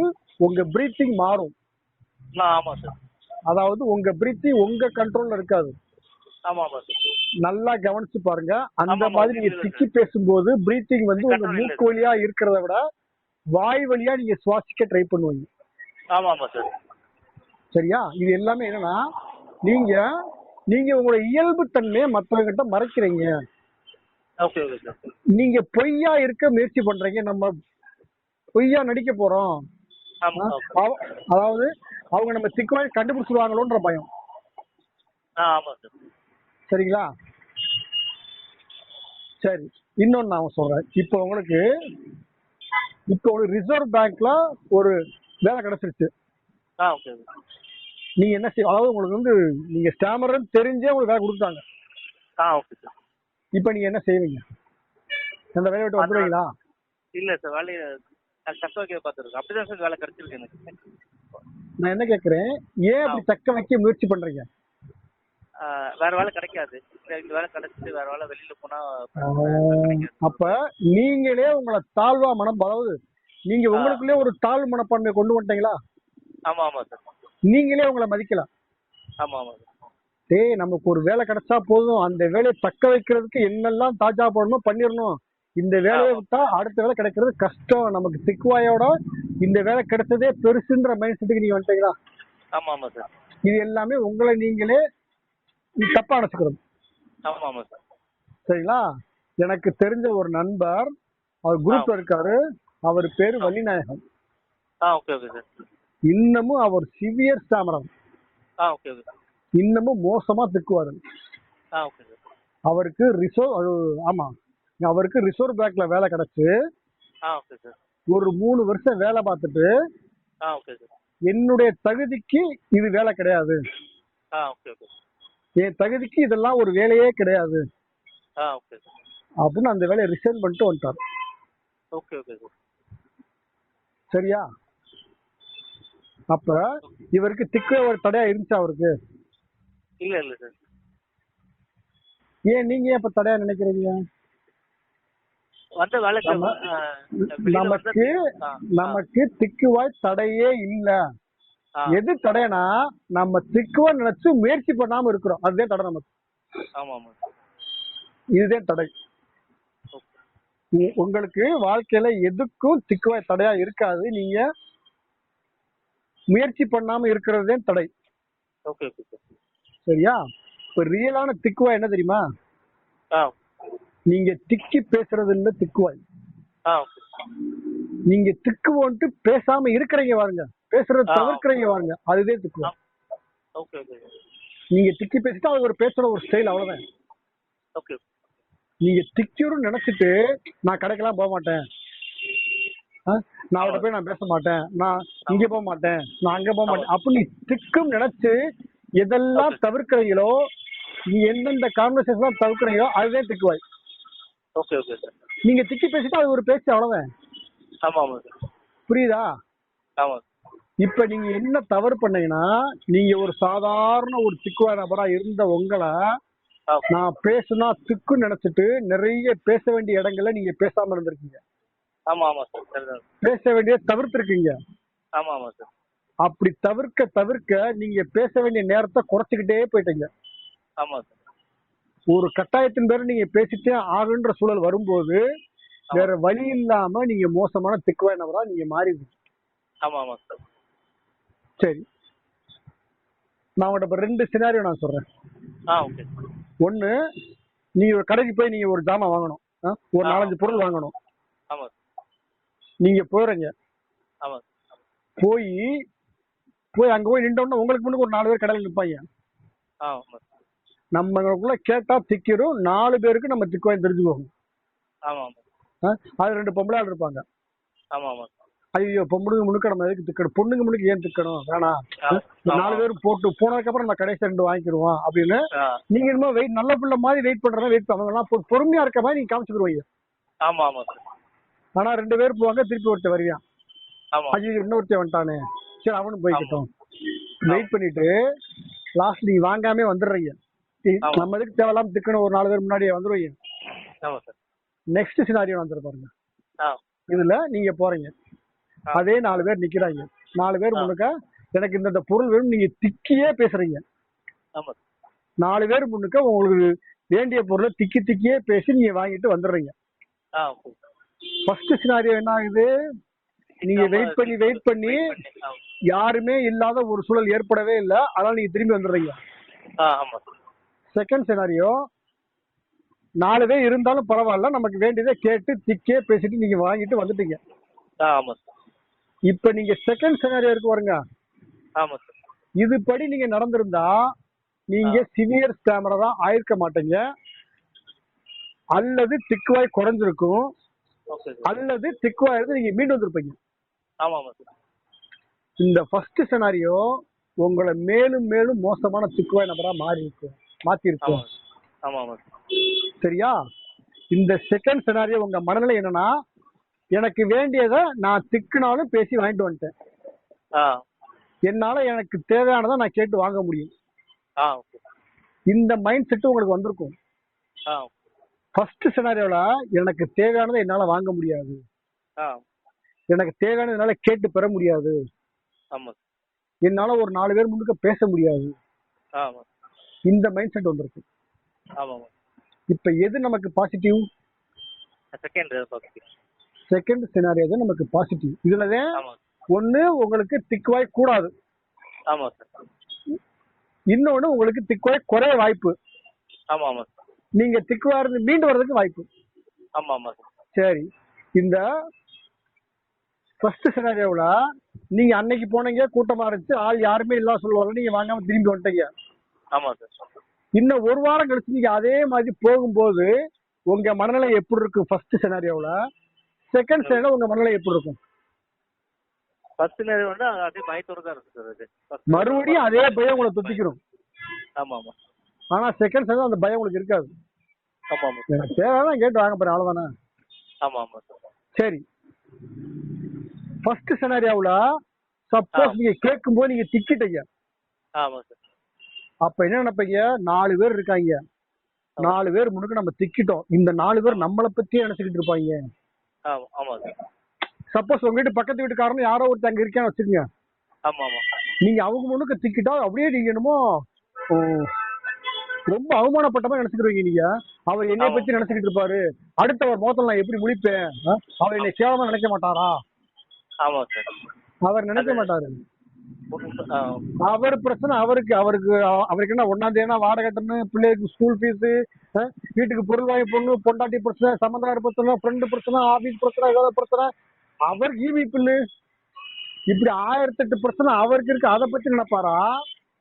உங்க பிரீத்திங் மாறும். அதாவது உங்க பிரீத்திங் உங்க கண்ட்ரோல்ல இருக்காது. நல்லா கவனிச்சு பாருங்க. அந்த மாதிரி நீங்க திக்கி பேசும்போது பிரீத்திங் வந்து உங்க மூக்கு வழியா இருக்கிறத விட வாய் வழியா நீங்க சுவாசிக்க ட்ரை பண்ணுவீங்க. சரியா? இது எல்லாமே என்னன்னா நீங்க உங்களோட இயல்பு தன்மையை மற்றவங்க கிட்ட மறைக்கிறீங்க. நீங்க பொய்யா இருக்க முயற்சி பண்றீங்க. நம்ம பொய்யா நடிக்க போறோம், அதாவது அவங்க நம்ம திக்குவாய் கண்டுபிடிச்சிருவாங்களோன்ற பயம். சரிங்களா? சரி, இன்னொன்னு நான் சொல்றேன். இப்போ உங்களுக்கு ரிசர்வ் பேங்க்ல ஒரு வேலை கிடைச்சிருச்சு. நீங்க என்ன செய்ய, அதாவது உங்களுக்கு வந்து நீங்க ஸ்டாமர்னு தெரிஞ்சே உங்களுக்கு வேலை கொடுத்தாங்க. இப்ப நீங்க என்ன செய்வீங்க? அந்த வேலையை விட்டு வந்துடுவீங்களா? இல்ல சார், வேலையை தக்க வைக்க பார்த்துருக்கேன். அப்படிதான் சார் வேலை கிடைச்சிருக்கு எனக்கு. நான் என்ன கேக்குறேன், ஏன் அப்படி தக்க வைக்க முயற்சி பண்றீங்க? வேற வேலை கிடைக்காது, இந்த வேலை கிடைச்சிட்டு வேற வேலை வெளியில போனா. அப்ப நீங்களே உங்களை தாழ்வா மனம், அதாவது நீங்க உங்களுக்குள்ளே ஒரு தாழ்வு மனப்பான்மை கொண்டு வந்துட்டீங்களா? ஆமா சார். நீங்களே உங்களை மதிக்கலாம். டேய் நமக்கு ஒரு வேலை கிடைச்சா போதும், அந்த வேலையை தக்க வைக்கிறதுக்கு என்னெல்லாம் தாஜா போடணும் பண்ணிடணும். இந்த வேலையை விட்டா அடுத்த வேலை கிடைக்கிறது கஷ்டம், நமக்கு திக்குவாயோட இந்த வேலை கிடைச்சதே பெருசுன்ற மைண்ட் செட்டுக்கு நீங்க வந்துட்டீங்களா? ஆமா ஆமா சார். இது எல்லாமே உங்களை நீங்களே தப்பா நினைச்சுக்கிறது. ஆமா ஆமா சார். சரிங்களா? எனக்கு தெரிஞ்ச ஒரு நண்பர், அவர் குரூப்ல இருக்காரு, அவர் பேரு வள்ளிநாயகம். Okay okay sir. இன்னமும் அவர் சிவியர் ஸ்டாமரர். Okay okay. இன்னமும் மோசமா திக்குவாரு. Okay sir. அவருக்கு ரிசர்வ் பேங்க்ல வேலை கிடைச்சு ஓகே சார். ஒரு 3 வருஷம் வேலை பார்த்துட்டு ஓகே சார். என்னுடைய தகுதிக்கு இது வேலை கிடையாது, ஓகே ஓகே. என் தகுதிக்கு இதெல்லாம் ஒரு வேலையே கிடையாது ஓகே சார் அப்படின்னு அந்த வேலையை ரிசைன் பண்ணிட்டு வந்துட்டார். Okay okay sir. சரியா? அப்ப இவருக்கு திக்கு ஒரு தடையா இருந்துச்சு அவருக்கு? இல்ல இல்ல சார். ஏன் நீங்க ஏன் இப்ப தடையா நினைக்கிறீங்க? வந்த வேலைக்கு நமக்கு திக்குவாய் தடையே இல்ல. எது தடைனா நம்ம திக்குவா நினைச்சு முயற்சி பண்ணாம இருக்கிறோம், அதுதான் தடை நமக்கு. ஆமா ஆமா. இதுதான் தடை. உங்களுக்கு வாழ்க்கையில எதுக்கும் திக்குவாய் தடையா இருக்காது, நீங்க முயற்சி பண்ணாம இருக்கிறதே தடை. Okay okay sir. சரியா? இப்ப ரியலான திக்குவாய் என்ன தெரியுமா? நீங்க திக்கி பேசுறது இல்ல திக்குவாய். நீங்க திக்குவோன்ட்டு பேசாம இருக்கிறீங்க பாருங்க, பேசுறது தவிர்க்கிறீங்க பாருங்க, அதுவே திக்குவாய். Okay okay. நீங்க திக்கி பேசிட்டா அது ஒரு பேசோட ஒரு ஸ்டைல், அவ்வளவுதான். ஓகே. நீங்க திக்கிரும் நினைச்சிட்டு நான் கடைக்கெல்லாம் போக மாட்டேன், நான் அவட்ட போய் நான் பேச மாட்டேன், நான் இங்க போக மாட்டேன், நான் அங்க போக மாட்டேன் அப்படி திக்கும் நினைச்சு எதெல்லாம் தவிர்க்கிறீங்களோ, நீங்க எந்தெந்த கான்வர்சேஷன் தவிர்க்கிறீங்களோ அதுதான் திக்குவாய். Okay okay sir. நீங்க திக்கி பேசிட்டா அது ஒரு பேச்சு, அவ்வளவுதான். ஆமா ஆமா சார். புரியுதா? ஆமா. இப்ப நீங்க என்ன தவறு பண்ணீங்கன்னா, நீங்க ஒரு சாதாரண ஒரு திக்குவாய் நபரா இருந்த உங்களை நான் பேசுனா திக்குன்னு நினைச்சிட்டு நிறைய பேச வேண்டிய இடங்கள்ல நீங்க பேசாம இருந்திருக்கீங்க. ஆமா ஆமா சார். பேச வேண்டிய தவிர்த்திருக்கீங்க. ஆமா ஆமா சார். அப்படி தவிர்க்க நீங்க பேச வேண்டிய நேரத்தை குறைச்சிக்கிட்டே போயிட்டீங்க. ஆமா சார். ஒரு கட்டாயத்தின் பேர் நீங்க பேசிட்டே ஆகுன்ற சூழல் வரும்போது வேற வழி இல்லாம நீங்க மோசமான திக்குவாய் நபரா நீங்க மாறிடுங்க. ஆமா ஆமா சார். சரி, நான் உங்கள்கிட்ட 2 சினாரியோ நான் சொல்றேன். ஓகே. ஒண்ணு, நீங்க ஒரு கடைக்கு போய் நீங்க ஒரு ஜாமான் வாங்கணும், ஒரு 4-5 பொருள் வாங்கணும். ஆமா. நீங்க போறீங்க, ஆமா. போய் அங்க போய் நின்றோம்னா உங்களுக்கு முன்னுக்கு ஒரு 4 பேர் கடையில் நிற்பாங்க. நம்மளுக்குள்ள கேட்டா திக்கிரும், 4 பேருக்கு நம்ம திக்குவாய் தெரிஞ்சு போகும். அது 2 பொம்பளை ஆள் இருப்பாங்க. ஐயோ பொம்பளுங்க முன்னுக்கு நம்ம எதுக்கு திக்கணும், பொண்ணுங்க முன்னுக்கு ஏன் திக்கணும், வேணாம் 4 பேரும் போட்டு போனதுக்கு அப்புறம் நம்ம கடைசி 2 வாங்கிக்கிடுவோம் அப்படின்னு நீங்க என்னமோ வெயிட் நல்ல பிள்ளை மாதிரி வெயிட் பண்றதா வெயிட் பண்ணுவாங்க, பொறுமையா இருக்க மாதிரி நீங்க காமிச்சுக்கிடுவீங்க. ஆனா 2 பேர் போவாங்க, திருப்பி ஒருத்தர் வருவான், ஐயோ இன்னொருத்தர் வந்துட்டானே சரி அவனும் போய்கிட்டோம் வெயிட் பண்ணிட்டு லாஸ்ட் நீங்க வாங்காமே வந்துடுறீங்க. நம்ம எதுக்கு தேவையில்லாம திக்கணும், ஒரு 4 பேர் முன்னாடியே வந்துருவீங்க. நெக்ஸ்ட் சினாரியோ வந்துரு பாருங்க. இதுல நீங்க போறீங்க, அதே 4 பேர் நிக்கிறாங்க, 4 பேர் முன்னுக்க எனக்கு இந்த பொருள் வேணும் நீங்க திக்கியே பேசுறீங்க. 4 பேர் முன்னுக்க உங்களுக்கு வேண்டிய பொருளை திக்கியே பேசி நீங்க வாங்கிட்டு வந்துடுறீங்க. ஃபர்ஸ்ட் சினாரியோ என்ன ஆகுது, நீங்க வெயிட் பண்ணி யாருமே இல்லாத ஒரு சூழல் ஏற்படவே இல்லை, அதனால நீங்க திரும்பி வந்துடுறீங்க. செகண்ட் சினாரியோ 4 பேர் இருந்தாலும் பரவாயில்ல, நமக்கு வேண்டியதை கேட்டு திக்கே பேசிட்டு நீங்க வாங்கிட்டு வந்துட்டீங்க. இப்ப நீங்க செகண்ட் சினாரியோ இருக்கு பாருங்க, இதுபடி நீங்க நடந்திருந்தா நீங்க சிவியர் ஸ்டாமரா ஆயிருக்க மாட்டீங்க, அல்லது திக்குவாய் குறைஞ்சிருக்கும், அல்லது திக்குவாய் இருந்து நீங்க மீண்டு வந்திருப்பீங்க. இந்த ஃபர்ஸ்ட் சினாரியோ உங்களை மேலும் மேலும் மோசமான திக்குவாய் நபரா மாத்தி இருக்கும். சரியா? இந்த செகண்ட் சினாரியோ உங்க மனநிலை என்னன்னா, எனக்கு வேண்டியதை நான் திக்குனாலும் பேசி வாங்கிட்டு வந்துட்டேன், என்னால எனக்கு தேவையானதை நான் கேட்டு வாங்க முடியும். இந்த மைண்ட் செட் உங்களுக்கு வந்திருக்கும். ஃபர்ஸ்ட் சினாரியோல எனக்கு தேவையானதை என்னால வாங்க முடியாது, எனக்கு தேவையானது என்னால கேட்டு பெற முடியாது, என்னால ஒரு 4 பேர் முன்னுக்கு பேச முடியாது, இந்த மைண்ட் செட் வந்திருக்கு. ஆமாம். இப்ப எது நமக்கு positive? Second positive. Second scenario தான் நமக்கு பாசிட்டிவ். இதுலதான் ஆமாம். ஒண்ணு உங்களுக்கு திக்குவாய் கூடாது, ஆமாம் சார். இன்னொன்னு உங்களுக்கு திக்குவாய் குறைய வாய்ப்பு. ஆமாம் ஆமாம் சார். நீங்க திக்குவா இருந்து மீண்டு வர்றதுக்கு வாய்ப்பு. ஆமாம் ஆமாம் சார். சரி, இந்த ஃபர்ஸ்ட் சினாரியோல நீங்க அன்னைக்கு போனீங்க, கூட்டமா இருந்துச்சு, ஆள் யாருமே இல்ல சொல்லுவாங்க, நீங்க வாங்காம திரும்பி வந்துட்டீங்க. ஆமாம் சார். இன்னும் ஒரு வாரம் கழிச்சு நீங்க அதே மாதிரி போகும்போது உங்க மனநிலை எப்படி இருக்கும்? ஃபர்ஸ்ட் சினாரியோல. செகண்ட் சினாரியோ உங்க மனநிலை எப்படி இருக்கும்? ஃபர்ஸ்ட் சினாரியோ வந்து அதே பயத்தோட தான் இருக்கு சார். அது மறுபடியும் அதே பயம் உங்களை தொத்திக்கிறோம். ஆமாம் ஆமாம். ஆனா செகண்ட் சினாரியோ அந்த பயம் உங்களுக்கு இருக்காது. ஆமாம் ஆமாம். எனக்கு தேவைதான் கேட்டு வாங்க போறேன், அவ்வளவுதானே? ஆமாம் ஆமாம் சார். சரி, ஃபர்ஸ்ட் சினாரியோல சப்போஸ் நீங்க கேட்கும் போது நீங்க திக்கிட்டீங்க. ஆமாம் சார். அப்ப என்ன நினைப்பீங்க? 4 பேர் இருக்காங்க, 4 பேர் முன்னுக்கு நம்ம திக்கிட்டோம், இந்த 4 பேர் நம்மளை பத்தியே நினைச்சுக்கிட்டு இருப்பாங்க. ஆமாம் ஆமாம் சார். சப்போஸ் உங்க வீட்டு பக்கத்து வீட்டுக்காரன் யாரோ ஒருத்தர் அங்க இருக்கான்னு வச்சுக்கோங்க, ஆமாம் ஆமாம். நீங்க அவங்க முன்னுக்கு திக்கிட்டா அப்படியே நீங்க என்னமோ ரொம்ப அவமானப்பட்ட மாதிரி நினைச்சுக்கிடுவீங்க. நீங்க அவர் என்னை பத்தி நினைச்சுக்கிட்டு இருப்பாரு, அடுத்தவர் மோத்தல் நான் எப்படி முழிப்பேன், அவர் என்னை கேவலமா நினைக்க மாட்டாரா? ஆமாம் சார். அவர் நினைக்க மாட்டாரு. அவர் பிரச்சனை அவருக்கு என்ன 1ஆம் தேதினா வாடகை கட்டணும், பிள்ளைக்கு ஸ்கூல் ஃபீஸ், வீட்டுக்கு பொருள் வாங்கி போடணும், பொண்டாட்டி பிரச்சனை, சம்பந்தார பிரச்சனை, ஃப்ரெண்டு பிரச்சனை, ஆபீஸ் பிரச்சனை, ஏதாவது பிரச்சனை, அவர் ஈவி பில்லு, இப்படி 1008 பிரச்சனை அவருக்கு இருக்கு. அதை பத்தி நினைப்பாரா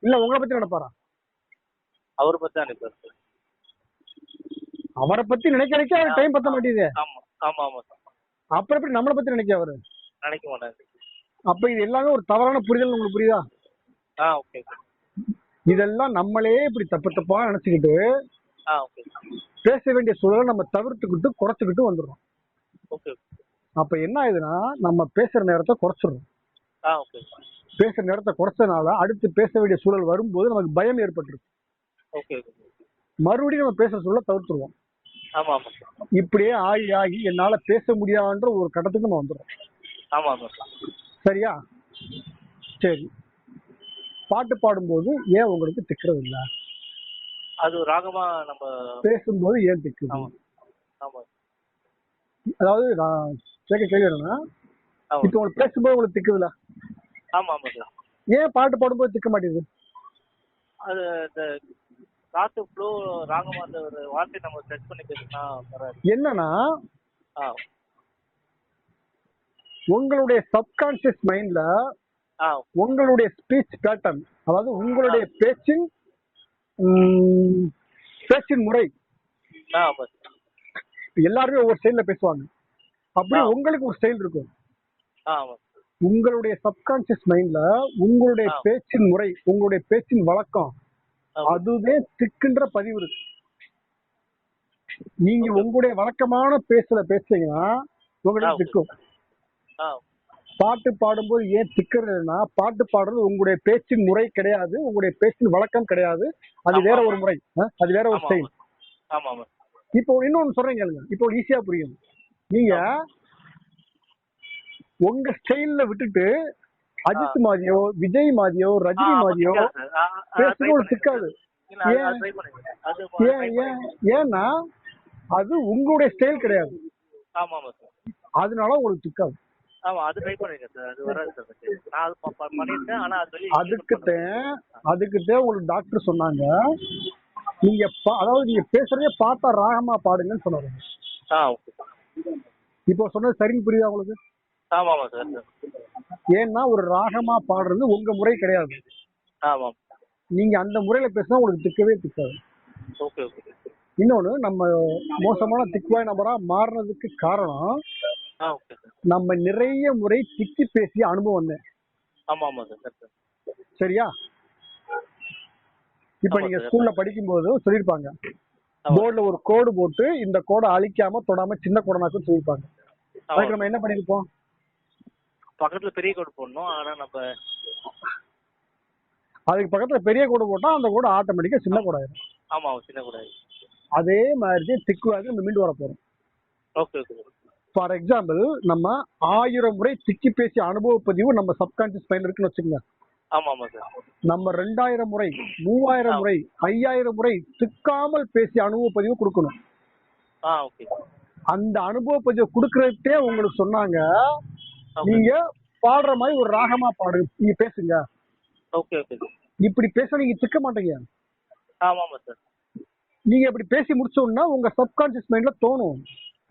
இல்ல உங்களை பத்தி நினைப்பாரா? அவரை பத்தி தான் நினைப்பாரு. அவரை பத்தி நினைக்க அவர் டைம் பத்த மாட்டேங்குது. ஆமா ஆமா ஆமா சார். அப்புறம் எப்படி நம்மளை பத்தி நினைக்க அவரு? நினைக்க மாட்டாரு. அப்ப இது எல்லாமே ஒரு தவறான புரிதல். உங்களுக்கு புரியுதா? ஓகே. இதெல்லாம் நம்மளே இப்படி தப்பா நினைச்சுக்கிட்டு ஓகே. பேச வேண்டிய சூழலை நம்ம தவிர்த்துக்கிட்டு குறைச்சுக்கிட்டு வந்துடுறோம். ஓகே. அப்ப என்ன ஆகுதுன்னா நம்ம பேசுற நேரத்தை குறைச்சிடுறோம். ஓகே. பேசுற நேரத்தை குறைச்சதுனால அடுத்து பேச வேண்டிய சூழல் வரும்போது நமக்கு பயம் ஏற்பட்டுருக்கு. ஓகே. மறுபடியும் நம்ம பேசுற சூழலை தவிர்த்துருவோம். ஆமா ஆமா. இப்படியே ஆகி என்னால பேச முடியாதுன்ற ஒரு கட்டத்துக்கு நம்ம வந்துடுறோம். ஆமா ஆமா. சரியா? சரி, பாட்டு பாடும்போது ஏன் உங்களுக்கு திக்கிறது இல்ல? அது ராகமா நம்ம பேசும்போது ஏன் திக்குது? ஆமா. அதாவது நான் கேட்க கேள்வி என்னன்னா, இப்ப உங்களுக்கு பேசும்போது உங்களுக்கு திக்குதுல? ஆமா ஆமா சார். ஏன் பாட்டு பாடும்போது திக்க மாட்டேங்குது? அது இந்த காத்து ஃப்ளோ ராகமா அந்த ஒரு வார்த்தை நம்ம செட் பண்ணி பேசினா வராது. என்னன்னா உங்களுடைய சப்கான்சியஸ் மைண்ட்ல உங்களுடைய ஸ்பீச் பேட்டர்ன், அதாவது உங்களுடைய பேச்சின் முறை, எல்லாருமே ஒவ்வொரு ஸ்டைல்ல பேசுவாங்க. அப்படி உங்களுக்கு ஒரு ஸ்டைல் இருக்கும். உங்களுடைய சப்கான்சியஸ் மைண்ட்ல உங்களுடைய பேச்சின் முறை, உங்களுடைய பேச்சின் வழக்கம், அதுவே திக்குன்ற பதிவு இருக்கு. நீங்க உங்களுடைய வழக்கமான பேசுறீங்கன்னா உங்களுக்கு திக்கும். பாட்டு பாடும்போது ஏன் திக்கிறதுனா, பாட்டு பாடுறது உங்களுடைய பேச்சின் முறை கிடையாது, உங்களுடைய பேச்சின் வழக்கம் கிடையாது, அது வேற ஒரு முறை, அது வேற ஒரு ஸ்டைல். இப்போ இன்னொன்னு சொல்றேன் கேளுங்க, இப்போ ஈஸியா புரியும். நீங்க உங்க ஸ்டைல்ல விட்டுட்டு அஜித் மாதிரியோ விஜய் மாதிரியோ ரஜினி மாதிரியோ பேசுறது திக்காது. ஏன்னா அது உங்களுடைய ஸ்டைல் கிடையாது, அதனால உங்களுக்கு திக்காது. அதுக்குதான் உங்களுக்கு டாக்டர் சொன்னாங்க, நீங்க அதாவது நீங்க பேசுறதே பார்த்தா ராகமா பாடுங்கன்னு சொன்னாங்க. இப்போ சொன்னது சரின்னு புரியுதா உங்களுக்கு? ஏன்னா ஒரு ராகமா பாடுறது உங்க முறை கிடையாது. நீங்க அந்த முறையில பேசினா உங்களுக்கு திக்கவே திக்காது. இன்னொன்னு, நம்ம மோசமான திக்குவாய் நபரா மாறினதுக்கு காரணம் நம்ம நிறைய முறை திக்கி பேசிய அனுபவம். சரியா? இப்ப நீங்க ஸ்கூல்ல படிக்கும் போது சொல்லிருப்பாங்க, போர்டுல ஒரு கோடு போட்டு இந்த கோடை அழிக்காம தொடாம சின்ன கோடனாக்குன்னு சொல்லிருப்பாங்க. அதுக்கு நம்ம என்ன பண்ணிருப்போம்? பக்கத்துல பெரிய கோடு போடணும். ஆனா நம்ம அதுக்கு பக்கத்துல பெரிய கோடு போட்டா அந்த கோடு ஆட்டோமேட்டிக்கா சின்ன கோடு ஆயிடும். ஆமா, சின்ன கோடு ஆயிடும். அதே மாதிரி திக்குவாக நம்ம மீண்டு வர போறோம். ஓகே. ஃபார் எக்ஸாம்பிள், நம்ம 1000 முறை திக்கி பேசிய அனுபவ பதிவு நம்ம சப்கான்சியஸ் மைண்ட் இருக்குன்னு வச்சுக்கோங்க. ஆமா ஆமா சார். நம்ம 2000 முறை 3000 முறை 5000 முறை திக்காமல் பேசிய அனுபவ பதிவு கொடுக்கணும். ஓகே. அந்த அனுபவ பதிவு கொடுக்கறதே உங்களுக்கு சொன்னாங்க, நீங்க பாடுற மாதிரி ஒரு ராகமா பாடு, நீங்க பேசுங்க. Okay okay. இப்படி பேச நீங்க திக்க மாட்டீங்க. ஆமா ஆமா சார். நீங்க இப்படி பேசி முடிச்சோம்னா உங்க சப்கான்சியஸ் மைண்ட்ல தோணும்,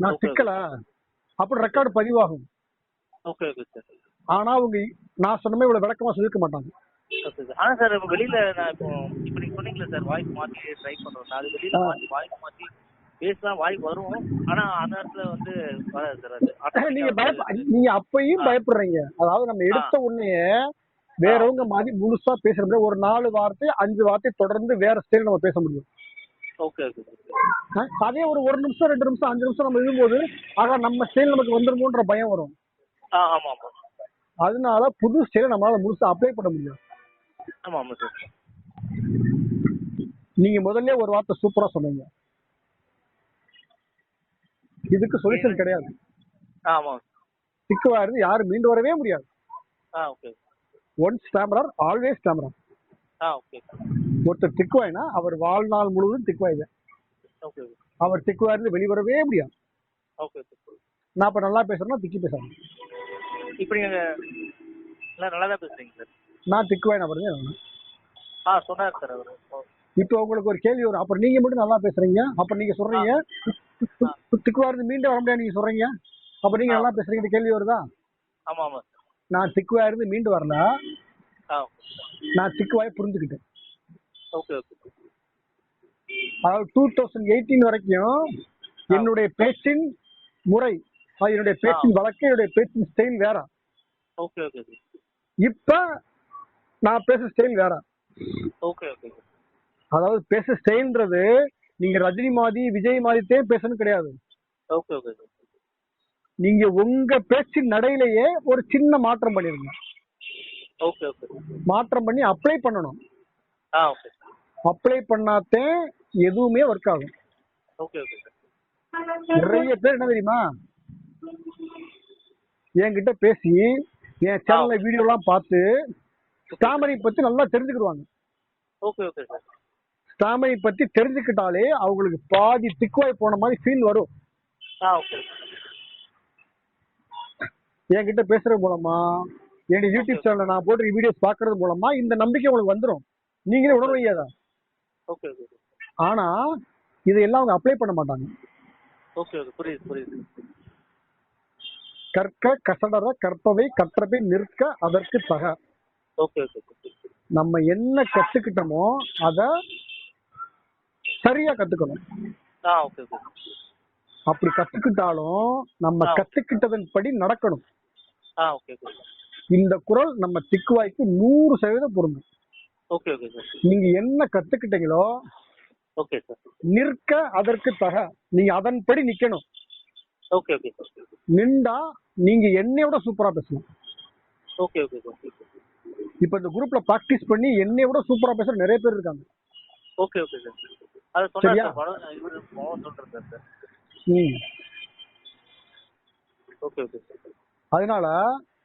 நான் திக்கல, அப்படி ரெக்கார்டு பதிவாகும். Okay okay sir. ஆனா அவங்க நான் சொன்ன மாதிரி இவ்வளவு விளக்கமா சொல்லிருக்க மாட்டாங்க. ஆனா சார் வெளியில நான் இப்போ இப்ப நீங்க சொன்னீங்களா சார் வாய்ஸ் மாத்தி ட்ரை பண்றோம், அது வெளியில வாய்ஸ் மாத்தி பேசலாம், வாய் வரும், ஆனா அந்த நேரத்துல வந்து வராது சார். அது நீங்க அப்பயும் பயப்படுறீங்க. அதாவது நம்ம எடுத்த உடனே வேறவங்க மாதிரி முழுசா பேசுற முடியாது. ஒரு 4 வார்த்தை 5 வார்த்தை தொடர்ந்து வேற ஸ்டைல் நம்ம பேச முடியும். Okay okay. அதே ஒரு நிமிஷம் 2 நிமிஷம் 5 நிமிஷம் நம்ம இருக்கும்போது ஆக நம்ம ஸ்டைல் நமக்கு வந்துருமோன்ற பயம் வரும். ஆமா ஆமா. அதனால புது ஸ்டைல நம்மளால முழுசா அப்ளை பண்ண முடியும். ஆமா ஆமா சார். நீங்க முதல்ல ஒரு வார்த்தை சூப்பரா சொன்னீங்க, இதுக்கு சொல்யூஷன் கிடையாது. ஆமா. திக்குவா இருந்து யாரும் மீண்டு வரவே முடியாது. Okay. Once stammerer always stammerer. Okay. ஒருத்தர் திக்குவாய்னா அவர் வாழ்நாள் முழுவதும் திக்குவாய். ஓகே. அவர் திக்குவா இருந்து வெளிவரவே முடியாது. ஓகே. நான் இப்ப நல்லா பேசுறேன்னா திக்கி பேசுறேன். இப்ப நீங்க நல்லா தான் பேசுறீங்க சார். நான் திக்குவாய் நான் பாருங்க. சொன்னார் சார் அவரு. இப்ப உங்களுக்கு ஒரு கேள்வி வரும், அப்புறம் நீங்க மட்டும் நல்லா பேசுறீங்க, அப்ப நீங்க சொல்றீங்க திக்குவா இருந்து மீண்டு வர முடியாது நீங்க சொல்றீங்க, அப்ப நீங்க நல்லா பேசுறீங்க, கேள்வி வருதா? ஆமா ஆமா. நான் திக்குவா இருந்து மீண்டு வரல, நான் திக்குவாய் புரிஞ்சுக்கிட்டேன். Okay okay. அதாவது 2018 வரைக்கும் என்னுடைய பேச்சின் முறை, என்னுடைய பேச்சின் வழக்கு, என்னுடைய பேச்சின் ஸ்டைல் வேற. Okay okay. இப்ப நான் பேச ஸ்டைல் வேற. Okay okay. அதாவது பேச ஸ்டைல்ன்றது நீங்க ரஜினி மாதிரி விஜய் மாதிரியே பேசணும் கிடையாது. Okay okay. நீங்க உங்க பேச்சின் நடையிலேயே ஒரு சின்ன மாற்றம் பண்ணிருங்க. Okay okay. மாற்றம் பண்ணி அப்ளை பண்ணணும். ஓகே. அப்ளை பண்ணாதே எதுவுமே ஒர்க் ஆகும். Okay okay. நிறைய பேர் என்ன தெரியுமா, என்கிட்ட பேசி என் சேனல்ல வீடியோ எல்லாம் பார்த்து ஸ்டாமரை பத்தி நல்லா தெரிஞ்சுக்கிடுவாங்க. Okay okay sir. ஸ்டாமரை பத்தி தெரிஞ்சுக்கிட்டாலே அவங்களுக்கு பாதி திக்குவாய் போன மாதிரி ஃபீல் வரும். ஓகே. என்கிட்ட பேசுறது மூலமா, என்னுடைய யூடியூப் சேனல்ல நான் போடுற வீடியோஸ் பாக்குறது மூலமா இந்த நம்பிக்கை உங்களுக்கு வந்துடும், நீங்களே உணர்வையாதா. Okay okay. ஆனா இதெல்லாம் அவங்க அப்ளை பண்ண மாட்டாங்க. Okay okay. புரியுது புரியுது. கற்க கசடர கற்பவை கற்றபை நிற்க அதற்கு தக. Okay okay. நம்ம என்ன கத்துக்கிட்டோமோ அத சரியா கத்துக்கணும். Okay okay. அப்படி கத்துக்கிட்டாலும் நம்ம கத்துக்கிட்டதன் படி நடக்கணும். Okay okay. இந்த குறள் நம்ம திக்குவாய்க்கு 100% பொருந்தும். Okay okay sir. நீங்க என்ன கத்துக்கிட்டீங்களோ ஓகே சார், நிற்க அதற்கு தக, நீங்க அதன்படி நிக்கணும். Okay okay sir. நின்றா நீங்க என்னைய விட சூப்பரா பேசலாம். Okay okay sir. இப்ப இந்த குரூப்ல பிராக்டிஸ் பண்ணி என்னைய விட சூப்பரா பேசுற நிறைய பேர் இருக்காங்க. Okay okay sir. அது சொன்னாரு சார், இவரு மோகன் சொல்றாரு சார். Okay okay sir. அதனால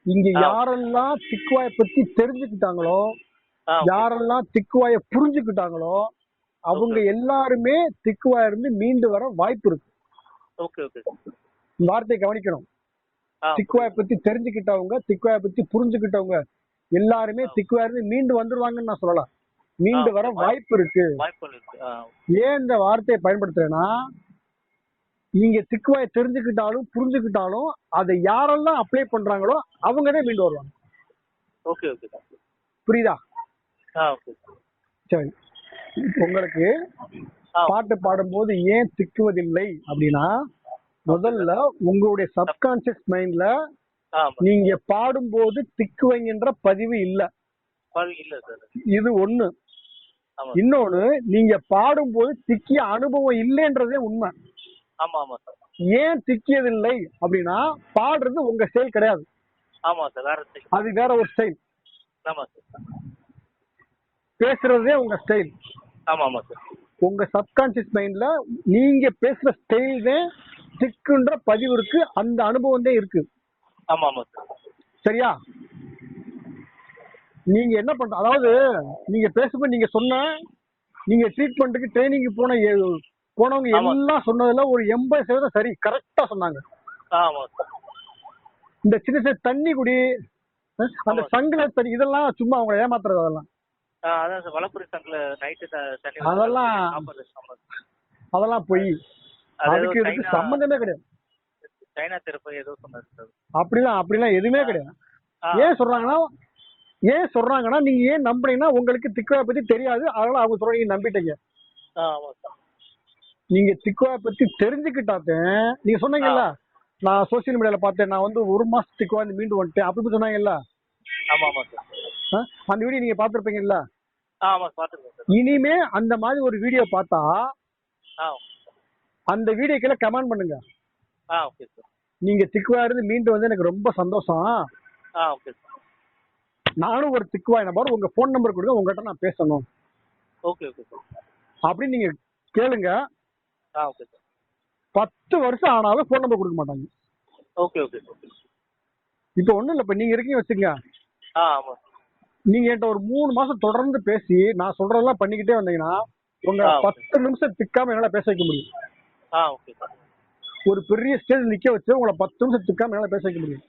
இங்க யாரெல்லாம் திக்குவாய பத்தி தெரிஞ்சுக்கிட்டாங்களோ, யாரெல்லாம் திக்குவாய புரிஞ்சுக்கிட்டாங்களோ அவங்க எல்லாருமே திக்குவாய இருந்து மீண்டு வர வாய்ப்பு இருக்கு. Okay okay. இந்த வார்த்தையை கவனிக்கணும். திக்குவாய பத்தி தெரிஞ்சுக்கிட்டவங்க, திக்குவாய பத்தி புரிஞ்சுக்கிட்டவங்க எல்லாருமே திக்குவாய இருந்து மீண்டு வந்துருவாங்கன்னு நான் சொல்லலாம். மீண்டு வர வாய்ப்பு இருக்கு. ஏன் இந்த வார்த்தையை பயன்படுத்துறேன்னா, நீங்க திக்குவாய தெரிஞ்சுக்கிட்டாலும் புரிஞ்சுக்கிட்டாலும் அதை யாரெல்லாம் அப்ளை பண்றாங்களோ அவங்கதான் மீண்டு வருவாங்க. Okay okay. புரியுதா? ஓகே. சரி, உங்களுக்கு பாட்டு பாடும்போது ஏன் திக்குவதில்லை அப்படின்னா, முதல்ல உங்களுடைய சப்கான்சியஸ் மைண்ட்ல நீங்க பாடும்போது திக்குவங்கின்ற பதிவு இல்ல. இது ஒண்ணு. இன்னொன்னு, நீங்க பாடும்போது திக்கிய அனுபவம் இல்லைன்றதே உண்மை. ஏன் திக்கியதில்லை அப்படின்னா, பாடுறது உங்க ஸ்டைல் கிடையாது. அது வேற ஒரு ஸ்டைல். பேசுறதே உங்க ஸ்டைல். உங்க சப்கான்சியஸ் மைண்ட்ல நீங்க பேசுற ஸ்டைல் தான் திக்குன்ற பதிவு இருக்கு, அந்த அனுபவம் தான் இருக்கு. சரியா? நீங்க என்ன பண்ற, அதாவது நீங்க பேசும்போது நீங்க சொன்ன, நீங்க ட்ரீட்மெண்ட்டுக்கு ட்ரைனிங் போனவங்க எல்லாம் சொன்னதுல ஒரு 80% சரி, கரெக்டா சொன்னாங்க. இந்த சின்ன சின்ன தண்ணி குடி, அந்த சங்குல தண்ணி, இதெல்லாம் சும்மா அவங்க ஏமாத்துறது. அதெல்லாம் அதான் சார் வலப்புரி சங்குல நைட்டு தண்ணி அதெல்லாம் போய் அதுக்கு இதுக்கு சம்பந்தமே கிடையாது. சைனா திருப்பி ஏதோ சொன்னாரு சார். அப்படிலாம் எதுவுமே கிடையாது. ஏன் சொல்றாங்கன்னா நீங்க ஏன் நம்புறீங்கன்னா உங்களுக்கு திக்குவாயை பத்தி தெரியாது, அதனால அவங்க சொல்ற நீங்க நம்பிட்டீங்க. நீங்க திக்குவாயை பத்தி தெரிஞ்சுக்கிட்டாத்தே, நீங்க சொன்னீங்கல்ல நான் சோசியல் மீடியால பார்த்தேன், நான் வந்து 1 மாசத்துக்கு வந்து மீண்டு வந்துட்டேன் அப்படி சொன்னாங்கல்ல. அந்த வீடியோ நீங்க பாத்துருப்பீங்கல்ல. இனிமே அந்த மாதிரி ஒரு வீடியோ பார்த்தா அந்த வீடியோக்குள்ள கமெண்ட் பண்ணுங்க. நீங்க திக்குவா இருந்து மீண்டு வந்து எனக்கு ரொம்ப சந்தோஷம், நானும் ஒரு திக்குவாய் நம்பர், உங்க போன் நம்பர் கொடுங்க, உங்ககிட்ட நான் பேசணும் அப்படின்னு நீங்க கேளுங்க. 10 வருஷம் ஆனாலும் போன் நம்பர் கொடுக்க மாட்டாங்க. இப்ப ஒண்ணும் இல்ல, இப்ப நீங்க இருக்கீங்க வச்சுங்க, நீங்க என்கிட்ட ஒரு 3 மாசம் தொடர்ந்து பேசி நான் சொல்றதெல்லாம் பண்ணிக்கிட்டே வந்தீங்கன்னா உங்க 10 நிமிஷம் திக்காம என்னால பேச வைக்க முடியும். ஒரு பெரிய ஸ்டேஜ் நிக்க வச்சு உங்களை 10 நிமிஷம் திக்காம என்னால பேச வைக்க முடியும்.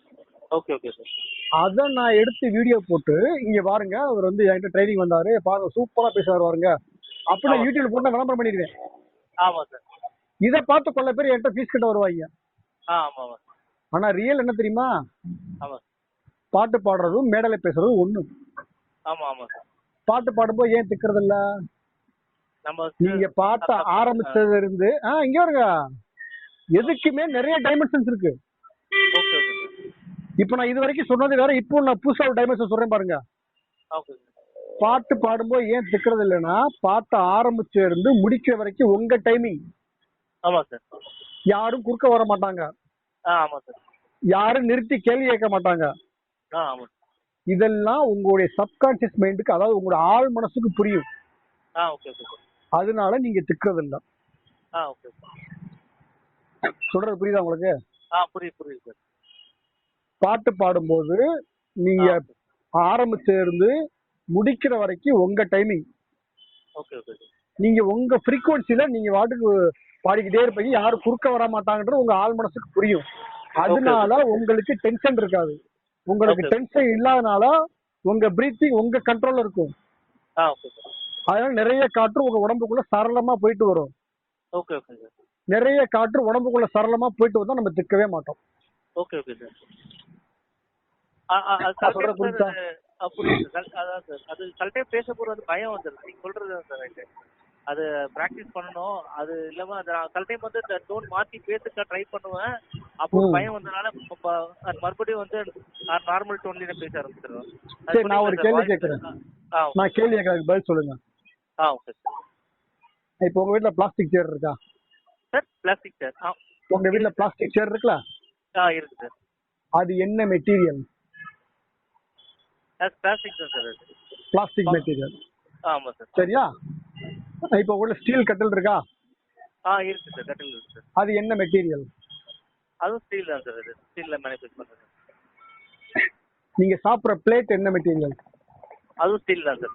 அத நான் எடுத்து வீடியோ போட்டு இங்க பாருங்க, அவர் வந்து என்கிட்ட ட்ரைனிங் வந்தாரு பாருங்க, சூப்பரா பேசுவாரு பாருங்க அப்படின்னு யூடியூப்ல போட்டு விளம்பரம் பண்ணிடுவேன். இதை பார்த்து கொள்ள பேர் என்கிட்ட ஃபீஸ் கட்ட வருவாங்க. ஆனா ரியல் என்ன தெரியுமா, பாட்டு பாடுறதும் மேடையில பேசுறதும் ஒண்ணு. பாட்டு பாடும்போது ஏன் திக்கிறது இல்ல, நீங்க பாட்ட ஆரம்பிச்சதுல இருந்து இங்க வருங்க, எதுக்குமே நிறைய டைமென்ஷன்ஸ் இருக்கு. இப்ப நான் இது வரைக்கும் சொன்னது வேற, இப்போ நான் புதுசா ஒரு டைமென்ஷன் சொல்றேன் பாருங்க. பாட்டு பாடும்போது ஏன் திக்கிறது இல்லைன்னா, பாட்ட ஆரம்பிச்ச இருந்து முடிக்கிற வரைக்கும் உங்க டைமிங். யாரும் குறுக்க வர மாட்டாங்க, யாரும் நிறுத்தி கேள்வி கேட்க மாட்டாங்க. இதெல்லாம் உங்களுடைய சப்கான்சியஸ் மைண்டுக்கு, அதாவது உங்களோட ஆள் மனசுக்கு புரியும். அதனால நீங்க திக்கிறது இல்ல. சொல்றது புரியுதா உங்களுக்கு? புரியுது. பாட்டு பாடும்போது நீங்க ஆரம்பிச்ச இருந்து முடிக்கிற வரைக்கும் உங்க டைமிங். நீங்க உங்க ஃப்ரீக்வன்சில நீங்க வாட்டுக்கு பாடிக்கிட்டே இருப்பீங்க, யாரும் குறுக்க வர மாட்டாங்கன்றது உங்க ஆள் மனசுக்கு புரியும். அதனால உங்களுக்கு டென்ஷன் இருக்காது. உங்களுக்கு டென்ஷன் இல்லாதனால உங்க பிரீத்திங் உங்க கண்ட்ரோல்ல இருக்கும். அதனால நிறைய காற்று உங்க உடம்புக்குள்ள சரளமா போயிட்டு வரும். நிறைய காற்று உடம்புக்குள்ள சரளமா போயிட்டு வந்தா நம்ம திக்கவே மாட்டோம். பேச போறது பயம் வந்துருது, நீங்க சொல்றது அது பிராக்டிஸ் பண்ணணும். அது இல்லாம சில டைம் வந்து டோன் மாத்தி பேசுக்க ட்ரை பண்ணுவேன், அப்போ பயம் வந்தனால மறுபடியும் வந்து நார்மல் டோன்ல பேச ஆரம்பிச்சிருவேன். சரி, நான் ஒரு கேள்வி கேட்கிறேன், நான் கேள்வி கேட்கறதுக்கு பதில் சொல்லுங்க. இப்போ உங்க வீட்டுல பிளாஸ்டிக் சேர் இருக்கா சார்? பிளாஸ்டிக் சேர், உங்க வீட்டுல பிளாஸ்டிக் சேர் இருக்குல்ல? இருக்கு சார். அது என்ன மெட்டீரியல்? பிளாஸ்டிக் தான் சார். Plastic material. ஆமா சார். சரியா? இப்போ உள்ள ஸ்டீல் கட்டில் இருக்கா? இருக்கு சார், கட்டில் இருக்கு சார். அது என்ன மெட்டீரியல்? அதுவும் ஸ்டீல் தான் சார். அது ஸ்டீல்ல மேனுஃபேக்சர் பண்றது. நீங்க சாப்பிடுற பிளேட் என்ன மெட்டீரியல்? அதுவும் ஸ்டீல் தான் சார்.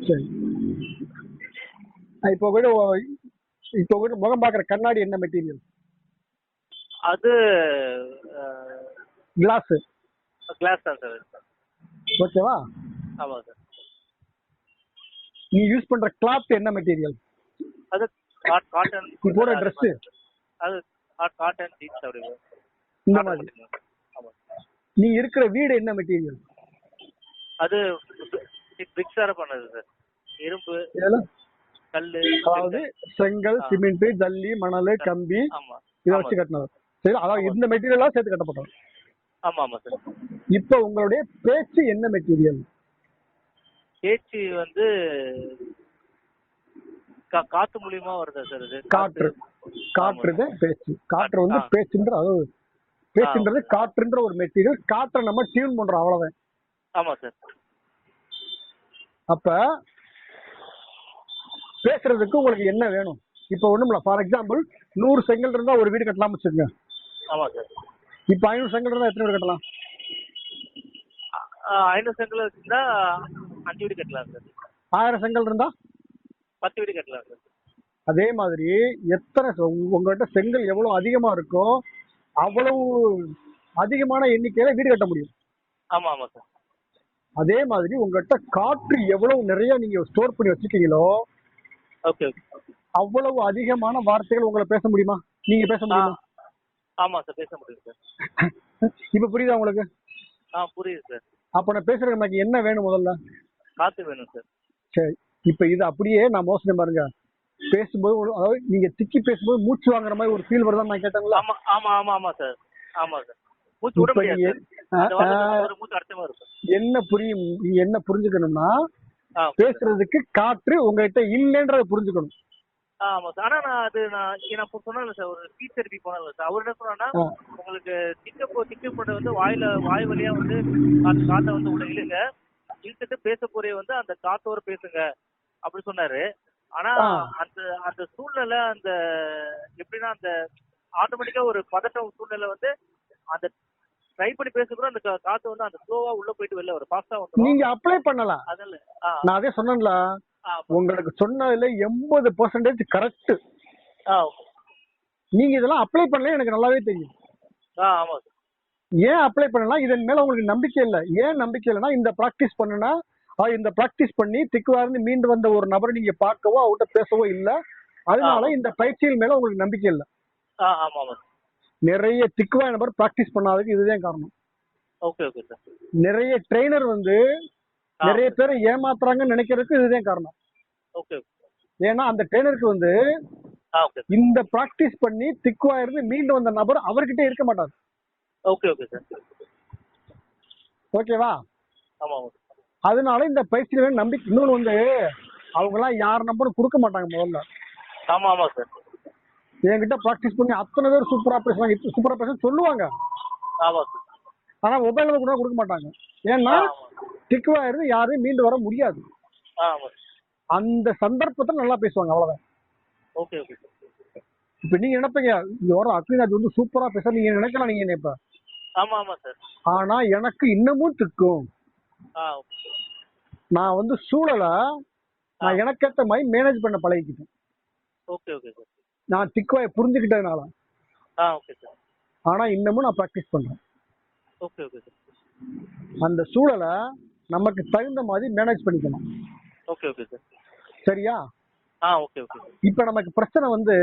சரி, இப்போ கூட முகம் பாக்குற கண்ணாடி என்ன மெட்டீரியல்? அது கிளாஸ். கிளாஸ் தான் சார். ஓகேவா? ஆமா சார். நீ யூஸ் பண்ற கிளாத் என்ன மெட்டீரியல்? அது காட்டன். நீ போடுற Dress அது காட்டன் ஜீன்ஸ் அப்படி இந்த மாதிரி. ஆமா. நீ இருக்கிற வீடு என்ன மெட்டீரியல்? அது பிரிக்ஸால பண்ணது சார். இரும்பு, கல்லு, அதாவது செங்கல், சிமெண்ட், ஜல்லி, மணல், கம்பி, இத வச்சு கட்டினது. சரி, அதாவது இந்த மெட்டீரியலா சேர்த்து கட்டப்பட்டது. ஆமா ஆமா சார். இப்போ உங்களுடைய பேச்சு என்ன மெட்டீரியல்? பேச்சு வந்து காத்து மூலியமா வருதா சார்? இது காற்று தான் பேச்சு. காற்று வந்து பேச்சுன்ற, அதாவது பேச்சுன்றது காற்றுன்ற ஒரு மெட்டீரியல். காற்றை நம்ம டியூன் பண்றோம், அவ்வளவுதான். ஆமா சார். அப்ப பேசுறதுக்கு உங்களுக்கு என்ன வேணும்? இப்ப ஒண்ணுமில்ல, ஃபார் எக்ஸாம்பிள் 100 செங்கல் இருந்தா ஒரு வீடு கட்டலாம் வச்சுக்கோங்க. ஆமா சார். இப்ப 500 செங்கல் இருந்தா எத்தனை வீடு கட்டலாம்? 500 செங்கல் வச்சிருந்தா 5 வீடு கட்டலாம் சார். 1000 செங்கல் இருந்தா 10 வீடு கட்டலாம் சார். அதே மாதிரி எத்தனை உங்ககிட்ட செங்கல் எவ்வளவு அதிகமா இருக்கோ அவ்வளவு அதிகமான எண்ணிக்கையில வீடு கட்ட முடியும். ஆமா ஆமா சார். அதே மாதிரி உங்ககிட்ட காற்று எவ்வளவு நிறைய நீங்க ஸ்டோர் பண்ணி வச்சிருக்கீங்களோ ஓகே ஓகே. அவ்வளவு அதிகமான வார்த்தைகள் உங்களை பேச முடியுமா? நீங்க பேச முடியுமா? ஆமா சார், பேச முடியும் சார். இப்ப புரியுதா உங்களுக்கு? புரியுது சார். அப்ப நான் பேசுறது எனக்கு என்ன வேணும்? முதல்ல காத்து வேணும் சார். சரி, இப்ப இது அப்படியே நான் மோசடி பாருங்க, பேசும்போது அதாவது நீங்க திக்கி பேசும்போது மூச்சு வாங்குற மாதிரி ஒரு ஃபீல் வருதா நான் கேட்டாங்களா? ஆமா ஆமா ஆமா ஆமா சார். ஆமா சார், மூச்சு விட முடியாது. மூச்சு அர்த்தமா இருக்கும். என்ன புரியும்? நீங்க என்ன புரிஞ்சுக்கணும்னா பேசுறதுக்கு காற்று உங்ககிட்ட இல்லைன்றத புரிஞ்சுக்கணும். ஆமா சார். ஆனா நான் சொன்னேன்ல சார், ஒரு ஸ்பீச் தெரப்பி போனல சார், அவர் என்ன சொன்னா உங்களுக்கு திக்க போட்டு வந்து வாய் வழியா வந்து காத்தை வந்து உள்ள இழுத்துட்டு பேச போறே வந்து அந்த காத்தோட பேசுங்க அப்படி சொன்னாரு. ஆனா அந்த சூழ்நிலை அந்த எப்படின்னா அந்த ஆட்டோமேட்டிக்கா ஒரு பதட்டம் சூழ்நிலை வந்து அந்த ட்ரை பண்ணி பேசுறோம், அந்த காத்து வந்து அந்த ஸ்லோவா உள்ள போயிட்டு வெளில ஒரு ஃபாஸ்டா வந்து நீங்க அப்ளை பண்ணலாம். அதல்ல நான் அதே சொன்னேன்ல, உங்களுக்கு சொன்னதுல 80% கரெக்ட். நீங்க இதெல்லாம் அப்ளை பண்ணல, எனக்கு நல்லாவே தெரியும். ஆமா சார். ஏன் அப்ளை பண்ணலாம்? இதன் மேல உங்களுக்கு நம்பிக்கை இல்லை. ஏன் நம்பிக்கை இல்லைன்னா, இந்த பிராக்டிஸ் பண்ணுனா இந்த பிராக்டிஸ் பண்ணி திக்குவாருந்து மீண்டு வந்த ஒரு நபரை நீங்க பார்க்கவோ அவர்கிட்ட பேசவோ இல்லை. அதனால இந்த பயிற்சியின் மேல உங்களுக்கு நம்பிக்கை இல்லை. நிறைய திக்குவாய் நபர் பிராக்டிஸ் பண்ணாததுக்கு இதுதான் காரணம். Okay okay sir. நிறைய ட்ரெயினர் வந்து நிறைய பேரை ஏமாத்துறாங்கன்னு நினைக்கிறதுக்கு இதுதான் காரணம். ஓகே. ஏன்னா அந்த ட்ரெயினருக்கு வந்து இந்த பிராக்டிஸ் பண்ணி திக்குவாயிருந்து மீண்டு வந்த நபர் அவர்கிட்ட இருக்க மாட்டார். Okay okay sir. ஓகேவா? ஆமா. அதனால இந்த பயிற்சியில நம்பிக்கை. இன்னொன்று வந்து அவங்க எல்லாம் யார் நம்பரும் கொடுக்க மாட்டாங்க முதல்ல. ஆமா ஆமா சார். என்கிட்ட பிராக்டிஸ் பண்ணி அத்தனை பேர் சூப்பரா பேச சொல்லுவாங்க. ஆமா சார். ஆனா மொபைல் கூட கொடுக்க மாட்டாங்க. ஏன்னா திக்குவாயிருந்து யாரும் மீண்டு வர முடியாது. அந்த சந்தர்ப்பத்துல நல்லா பேசுவாங்க, அவ்வளவுதான். Okay okay. இப்ப நீங்க நினைப்பீங்க இங்க வர அக்னிராஜ் வந்து சூப்பரா பேச, நீங்க நினைக்கலாம், நீங்க நினைப்ப. ஆமா ஆமா சார். ஆனா எனக்கு இன்னமும் திக்கும். நான் வந்து சூழலை நான் எனக்கேற்ற மாதிரி மேனேஜ் பண்ண பழகிக்கிட்டேன். Okay okay sir. நான் திக்குவாயை புரிஞ்சுக்கிட்டதுனால. Okay sir. ஆனா இன்னமும் நான் பிராக்டிஸ் பண்றேன். Okay okay sir. அந்த சூழலை நமக்கு தகுந்த மாதிரி மேனேஜ் பண்ணிக்கணும். Okay okay sir. சரியா? Okay okay. இப்ப நமக்கு பிரச்சனை வந்து,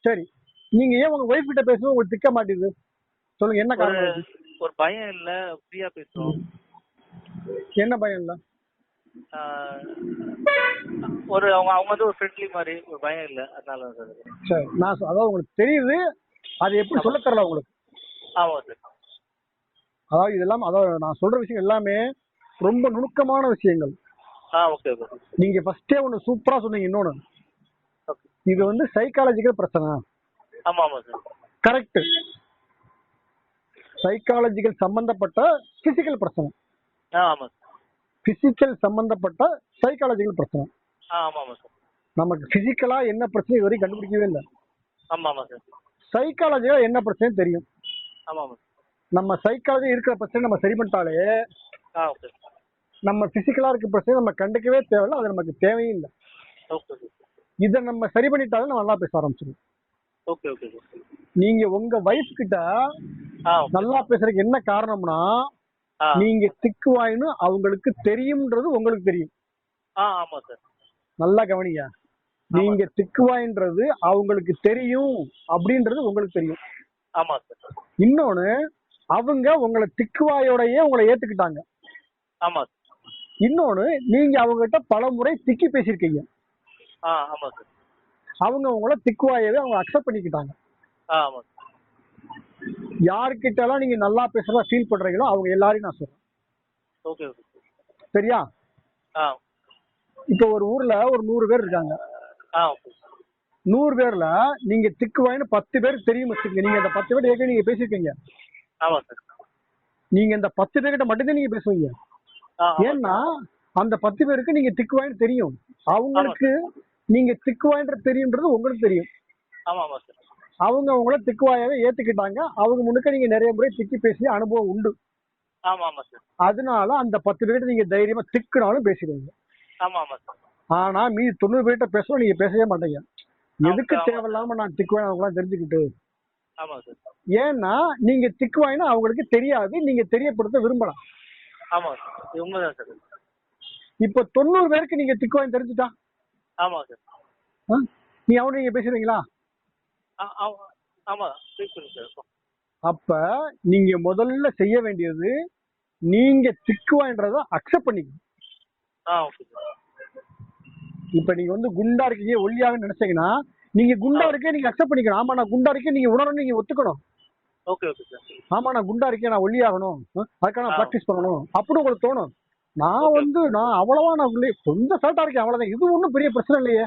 சரி நீங்க ஏன் உங்க ஒய்ஃப் கிட்ட பேசும்போது உங்களுக்கு திக்க மாட்டேங்குது சொல்லுங்க, என்ன காரணம்? ஒரு பயம் இல்ல, ஃப்ரீயா பேசுறோம். என்ன பயம் இல்ல? ஒரு அவங்க வந்து ஒரு ஃப்ரெண்ட்லி மாதிரி, ஒரு பயம் இல்ல, அதனால சார். சரி, நான் அதாவது உங்களுக்கு தெரியுது, அது எப்படி சொல்ல தெரியல உங்களுக்கு. ஆமா சார். அதாவது இதெல்லாம், அதாவது நான் சொல்ற விஷயம் எல்லாமே ரொம்ப நுணுக்கமான விஷயங்கள். Okay okay. நீங்க ஃபர்ஸ்டே ஒன்னு சூப்பரா சொன்னீங்க. இன்னொன்னு, இது வந்து சைக்காலஜிக்கல் பிரச்சனை. ஆமா ஆமா சார். கரெக்ட். சைக்காலஜிக்கல் சம்பந்தப்பட்ட பிசிக்கல் பிரச்சனை. ஆமா சார். பிசிக்கல் சம்பந்தப்பட்ட சைக்காலஜிக்கல் பிரச்சனை. ஆமா ஆமா சார். நமக்கு பிசிக்கலா என்ன பிரச்சனை இதுவரை கண்டுபிடிக்கவே இல்லை. ஆமா ஆமா சார். சைக்காலஜியா என்ன பிரச்சனை தெரியும். ஆமா ஆமா. நம்ம சைக்காலஜி இருக்கிற பிரச்சனை நம்ம சரி பண்ணிட்டாலே நம்ம பிசிக்கலா இருக்க பிரச்சனை நம்ம கண்டுக்கவே தேவையில்லை, அது நமக்கு தேவையும் இல்லை. இதை நம்ம சரி பண்ணிட்டாலே நம்ம நல்லா பேச ஆரம்பிச்சிடும். Okay okay. நீங்க உங்க வைஃப் கிட்ட நல்லா பேசுறதுக்கு என்ன காரணம்னா, நீங்க திக்குவாயின்னு அவங்களுக்கு தெரியும்ன்றது உங்களுக்கு தெரியும். ஆமா சார். நல்லா கவனிங்க. நீங்க திக்குவாயின்றது அவங்களுக்கு தெரியும் அப்படின்றது உங்களுக்கு தெரியும். ஆமா சார். இன்னொன்னு, அவங்க உங்களை திக்குவாயோடயே உங்களை ஏத்துக்கிட்டாங்க. ஆமா. இன்னொன்னு, நீங்க அவங்க கிட்ட பல முறை திக்கி பேசிருக்கீங்க. ஆமா சார். அவங்க உங்களை திக்குவாயவே அவங்க அக்செப்ட் பண்ணிக்கிட்டாங்க. ஆமா. யார்கிட்ட எல்லாம் நீங்க நல்லா பேசுறதா ஃபீல் பண்றீங்களோ அவங்க எல்லாரையும் நான் சொல்றேன். Okay okay. சரியா? இப்ப ஒரு ஊர்ல ஒரு 100 பேர் இருக்காங்க. 100 பேர்ல நீங்க திக்குவாயின்னு 10 பேருக்கு தெரியும் வச்சுக்கீங்க. நீங்க அந்த 10 பேர் ஏற்கனவே நீங்க பேசிருக்கீங்க. ஆமா சார். நீங்க இந்த 10 பேர்கிட்ட மட்டும்தான் நீங்க பேசுவீங்க. ஏன்னா அந்த 10 பேருக்கு நீங்க திக்குவாயின்னு தெரியும். அவங்களுக்கு நீங்க திக்குவாயின்ற தெரியும்ன்றது உங்களுக்கு தெரியும். ஆமா ஆமா சார். அவங்க உங்களை திக்குவாயாவே ஏத்துக்கிட்டாங்க. அவங்க முன்னுக்க நீங்க நிறைய முறை திக்கி பேசிய அனுபவம் உண்டு. ஆமா ஆமா சார். அதனால அந்த 10 பேர்கிட்ட நீங்க தைரியமா திக்குனாலும் பேசிடுவீங்க. ஆமா ஆமா சார். ஆனா மீதி 90 பேர்கிட்ட பேசணும் நீங்க பேசவே மாட்டீங்க. எதுக்கு ஆமா. தேவையில்லாம நான் திக்குவேன் அவங்களாம் தெரிஞ்சுக்கிட்டு. ஆமா சார். ஏன்னா நீங்க திக்குவாயினா அவங்களுக்கு தெரியாது, நீங்க தெரியப்படுத்த விரும்பலாம். ஆமா சார். இது உண்மைதான் சார். இப்ப 90 பேருக்கு நீங்க திக்குவாயின் தெரிஞ்சுட்டா ஆமா சார். நீ அவனு நீங்க பேசுறீங்களா? ஆமா பேசுங்க சார். அப்ப நீங்க முதல்ல செய்ய வேண்டியது நீங்க திக்குவாயின்றத அக்செப்ட் பண்ணிக்கணும். Okay sir. இப்ப நீங்க வந்து குண்டா இருக்கீங்க ஒல்லியாக நினைச்சீங்கன்னா நீங்க குண்டா இருக்கே நீங்க அக்செப்ட் பண்ணிக்கணும். ஆமா நான் குண்டா இருக்கேன் நீங்க உணரணும், நீங்க ஒத்துக்கணும். Okay okay sir. ஆமா நான் குண்டா இருக்கேன் நான் ஒல்லியாகணும், அதுக்காக நான் பிராக்டிஸ் பண்ணணும் அப்படி உங்களுக்கு தோணும். நான் அவ்வளவா நான் கொஞ்சம் சல்ட்டா இருக்கேன் அவ்வளவுதான், இது ஒண்ணும் பெரிய பிரச்சனை இல்லையே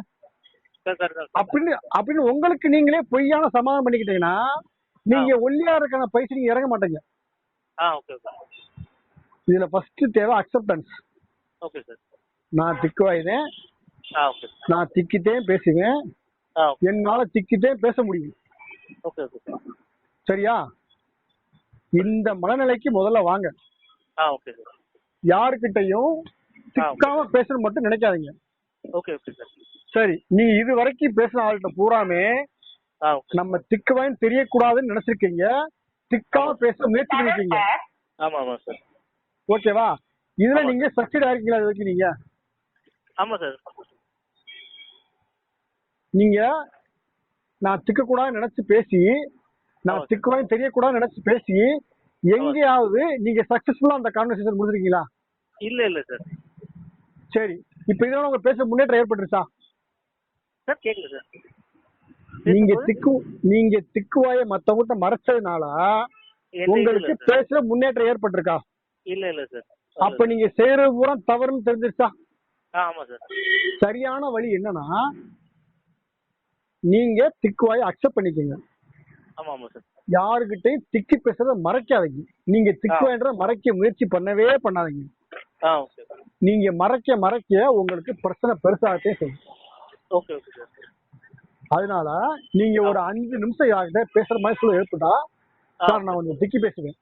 அப்படின்னு உங்களுக்கு நீங்களே பொய்யான சமாதானம் பண்ணிக்கிட்டீங்கன்னா நீங்க ஒல்லியா இருக்கான பயிற்சி நீங்க இறங்க மாட்டீங்க. இதுல ஃபர்ஸ்ட் தேவை அக்செப்டன்ஸ். Okay sir. நான் திக்குவாயினேன், நான் திக்கிட்டே பேசுவேன், என்னால திக்கிட்டே பேச முடியும். Okay okay sir. சரியா? இந்த மனநிலைக்கு முதல்ல வாங்க. Okay sir. யாருக்கிட்டையும் திக்காம பேசணும் மட்டும் நினைக்காதீங்க. Okay okay sir. சரி, நீ இது வரைக்கும் பேசுன ஆள்கிட்ட பூராமே நம்ம திக்குவாயின்னு தெரியக்கூடாதுன்னு நினைச்சிருக்கீங்க, திக்காம பேச முயற்சி பண்ணிருக்கீங்க. ஆமா ஆமா சார். ஓகேவா? இதுல நீங்க சக்சீட் ஆயிருக்கீங்களா? இது வரைக்கும் நீங்க? ஆமா சார். நீங்க நான் திக்க கூடாதுன்னு நினைச்சு பேசி, நான் திக்குவாயின்னு தெரியக்கூடாதுன்னு நினைச்சு பேசி எங்கேயாவது நீங்க சக்சஸ்ஃபுல்லா அந்த கான்வர்சேஷன் முடிச்சிருக்கீங்களா? இல்ல இல்ல சார். சரி, இப்ப இதனால உங்க பேச முன்னேற்றம் ஏற்பட்டுருச்சா? சார் கேக்குது சார். நீங்க திக்குவாய மத்தவங்கிட்ட மறைச்சதுனால உங்களுக்கு பேச முன்னேற்றம் ஏற்பட்டிருக்கா? இல்ல இல்ல சார். அப்ப நீங்க செய்யறது பூரா தவறுன்னு தெரிஞ்சிருச்சா? ஆமா சார். சரியான வழி என்னன்னா நீங்க திக்குவாய அக்செப்ட் பண்ணிக்கங்க. ஆமா ஆமா சார். யாருகிட்டையும் திக்கி பேசுறத மறைக்காதீங்க. நீங்க திக்குவாயன்ற மறைக்க முயற்சி பண்ணவே பண்ணாதீங்க. நீங்க மறைக்க மறைக்க உங்களுக்கு பிரச்சனை பெருசாகத்தே செய்யும். Okay okay sir. அதனால நீங்க ஒரு 5 நிமிஷம் யார்கிட்ட பேசுற மாதிரி சூழல் ஏற்பட்டா, சார் நான் கொஞ்சம் திக்கி பேசுவேன்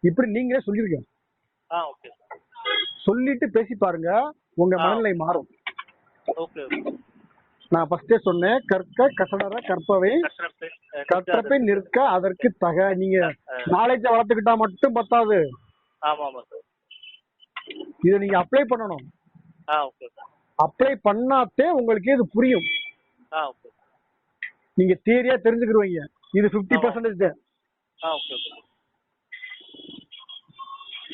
இப்படி நீங்களே சொல்லிருக்கீங்க. சொல்லிட்டு பேசி பாருங்க, உங்க மனநிலை மாறும். நான் ஃபர்ஸ்டே சொன்னேன், கற்க கசடர கற்பவை கற்றப்பை நிற்க அதற்கு தக. நீங்க நாலேஜ வளர்த்துக்கிட்டா மட்டும் பத்தாது, இத நீங்க அப்ளை பண்ணணும். அப்ளை பண்ணாதே உங்களுக்கு இது புரியும். நீங்க தியரியா தெரிஞ்சுக்கிடுவீங்க, இது 50%.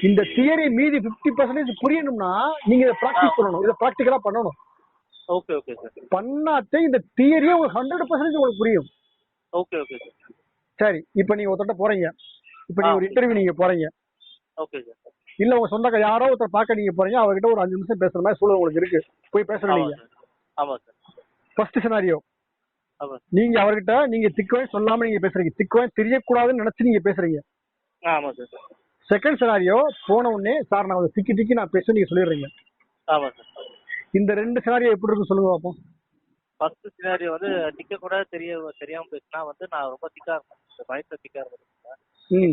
இந்த தியரி மீதி 50% புரியணும்னா நீங்க இதை பிராக்டிஸ் பண்ணணும், இதை பிராக்டிகலா பண்ணணும். Okay okay sir. பண்ணாதே இந்த தியரியே உங்களுக்கு 100% உங்களுக்கு புரியும். Okay okay sir. சரி, இப்போ நீங்க ஒருத்தட்ட போறீங்க, இப்போ நீங்க ஒரு இன்டர்வியூ நீங்க போறீங்க. Okay sir. இல்ல உங்க சொந்தக்கார யாரோ ஒருத்தர் பார்க்க நீங்க போறீங்க, அவர்கிட்ட ஒரு 5 நிமிஷம் பேசுற மாதிரி சூழல் உங்களுக்கு இருக்கு, போய் பேசுறீங்க நீங்க. ஆமா சார். ஃபர்ஸ்ட் சினாரியோ, நீங்க அவர்கிட்ட நீங்க திக்குவாய் சொல்லாம நீங்க பேசுறீங்க, திக்குவாய் தெரியக்கூடாதுன்னு நினைச்சு நீங்க பேசுறீங்க. ஆமா சார். செகண்ட் சினாரியோ, போன உடனே சார் நான் திக்கி திக்கி நான் பேச நீங்க சொல்லிடுறீங்க. ஆமா சார். இந்த 2 சினாரியோ எப்படி இருக்கு சொல்லுங்க பாப்போம். ஃபர்ஸ்ட் சினாரியோ வந்து திக்க கூட தெரியாம பேசினா வந்து நான் ரொம்ப திக்கா இருப்பேன், பயத்துல திக்கா இருப்பேன்.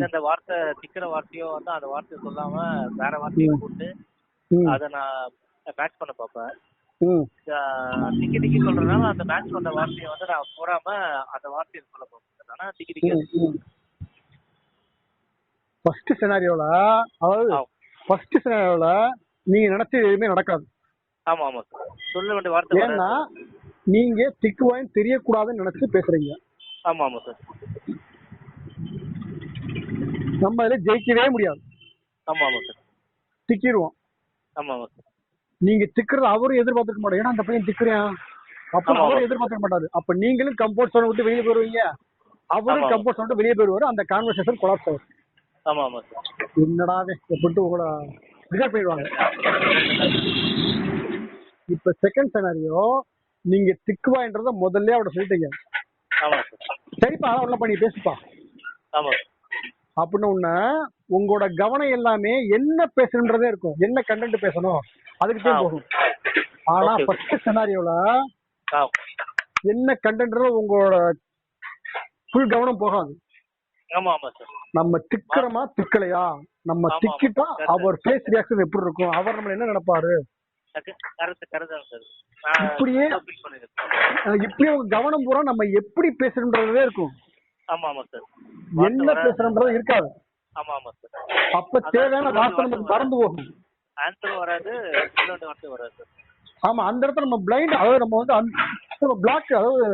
இந்த வார்த்தை திக்கிற வார்த்தையோ வந்து அந்த வார்த்தையை சொல்லாம வேற வார்த்தையை போட்டு அதை நான் மேட்ச் பண்ண பார்ப்பேன். திக்கி திக்கி சொல்றதுனால அந்த மேட்ச் பண்ண வார்த்தையை வந்து நான் போடாம அந்த வார்த்தையை சொல்ல பார்ப்பேன். ஆனா திக்கி திக்கி ஃபர்ஸ்ட் சினாரியோல, அதாவது ஃபர்ஸ்ட் சினாரியோல நீங்க நினைச்சது எதுவுமே நடக்காது. ஆமா ஆமா சார். சொல்ல வேண்டிய வார்த்தை, ஏன்னா நீங்க திக்குவாயின்னு தெரியக்கூடாதுன்னு நினைச்சு பேசுறீங்க. ஆமா ஆமா சார். நம்ம இதுல ஜெயிக்கவே முடியாது. ஆமா ஆமா சார். திக்கிடுவோம். ஆமா ஆமா சார். நீங்க திக்குறது அவரும் எதிர்பார்த்துக்க மாட்டாரு, ஏன்னா அந்த பையன் திக்குறேன் அப்ப அவரும் எதிர்பார்த்துக்க மாட்டாரு. அப்ப நீங்களும் கம்ஃபர்ட் ஜோன் விட்டு வெளியே போயிருவீங்க, அவரும் கம்ஃபர்ட் ஜோன் விட்டு வெளியே போயிருவாரு, அந்த கான்வர்சேஷன் கொலாப்ஸ் ஆகும். ஆமா ஆமா சார். என்னடாவே எப்படிட்டு உங்களோட ரிஜெக்ட் பண்ணிடுவாங்க. இப்ப செகண்ட் சினாரியோ, நீங்க திக்குவாயின்றத முதல்ல அவட சொல்லிட்டீங்க. சரிப்பா ஒண்ணு பண்ணி பேசுப்பா அப்படின்னு ஒண்ணு, உங்களோட கவனம் எல்லாமே என்ன பேசணுன்றதே இருக்கும், என்ன கண்டென்ட் பேசணும் அதுக்குதான் போகும். ஆனா ஃபர்ஸ்ட் சினாரியோல என்ன கண்டென்ட் உங்களோட ஃபுல் கவனம் போகாது. ஆமா ஆமா சார். நம்ம திக்கிறோமா திக்கலையா, நம்ம ஆமா, திக்கிட்டா correct. அவர் ஃபேஸ் ரியாக்ஷன் எப்படி இருக்கும், அவர் நம்மள என்ன நினைப்பாரு, கரெக்ட் சார். இப்படியே இப்படியே உங்க கவனம் பூரா நம்ம எப்படி பேசுறோம்ன்றதே இருக்கும். ஆமா சார். என்ன பேசுறோம்ன்றது இருக்காது. ஆமா சார். அப்ப தேவையான வார்த்தை நமக்கு மறந்து போகும். ஆன்சர் வராது, இன்னொரு வார்த்தை வராது சார். ஆமா, அந்த இடத்துல நம்ம பிளைண்ட், அதாவது நம்ம வந்து பிளாக், அதாவது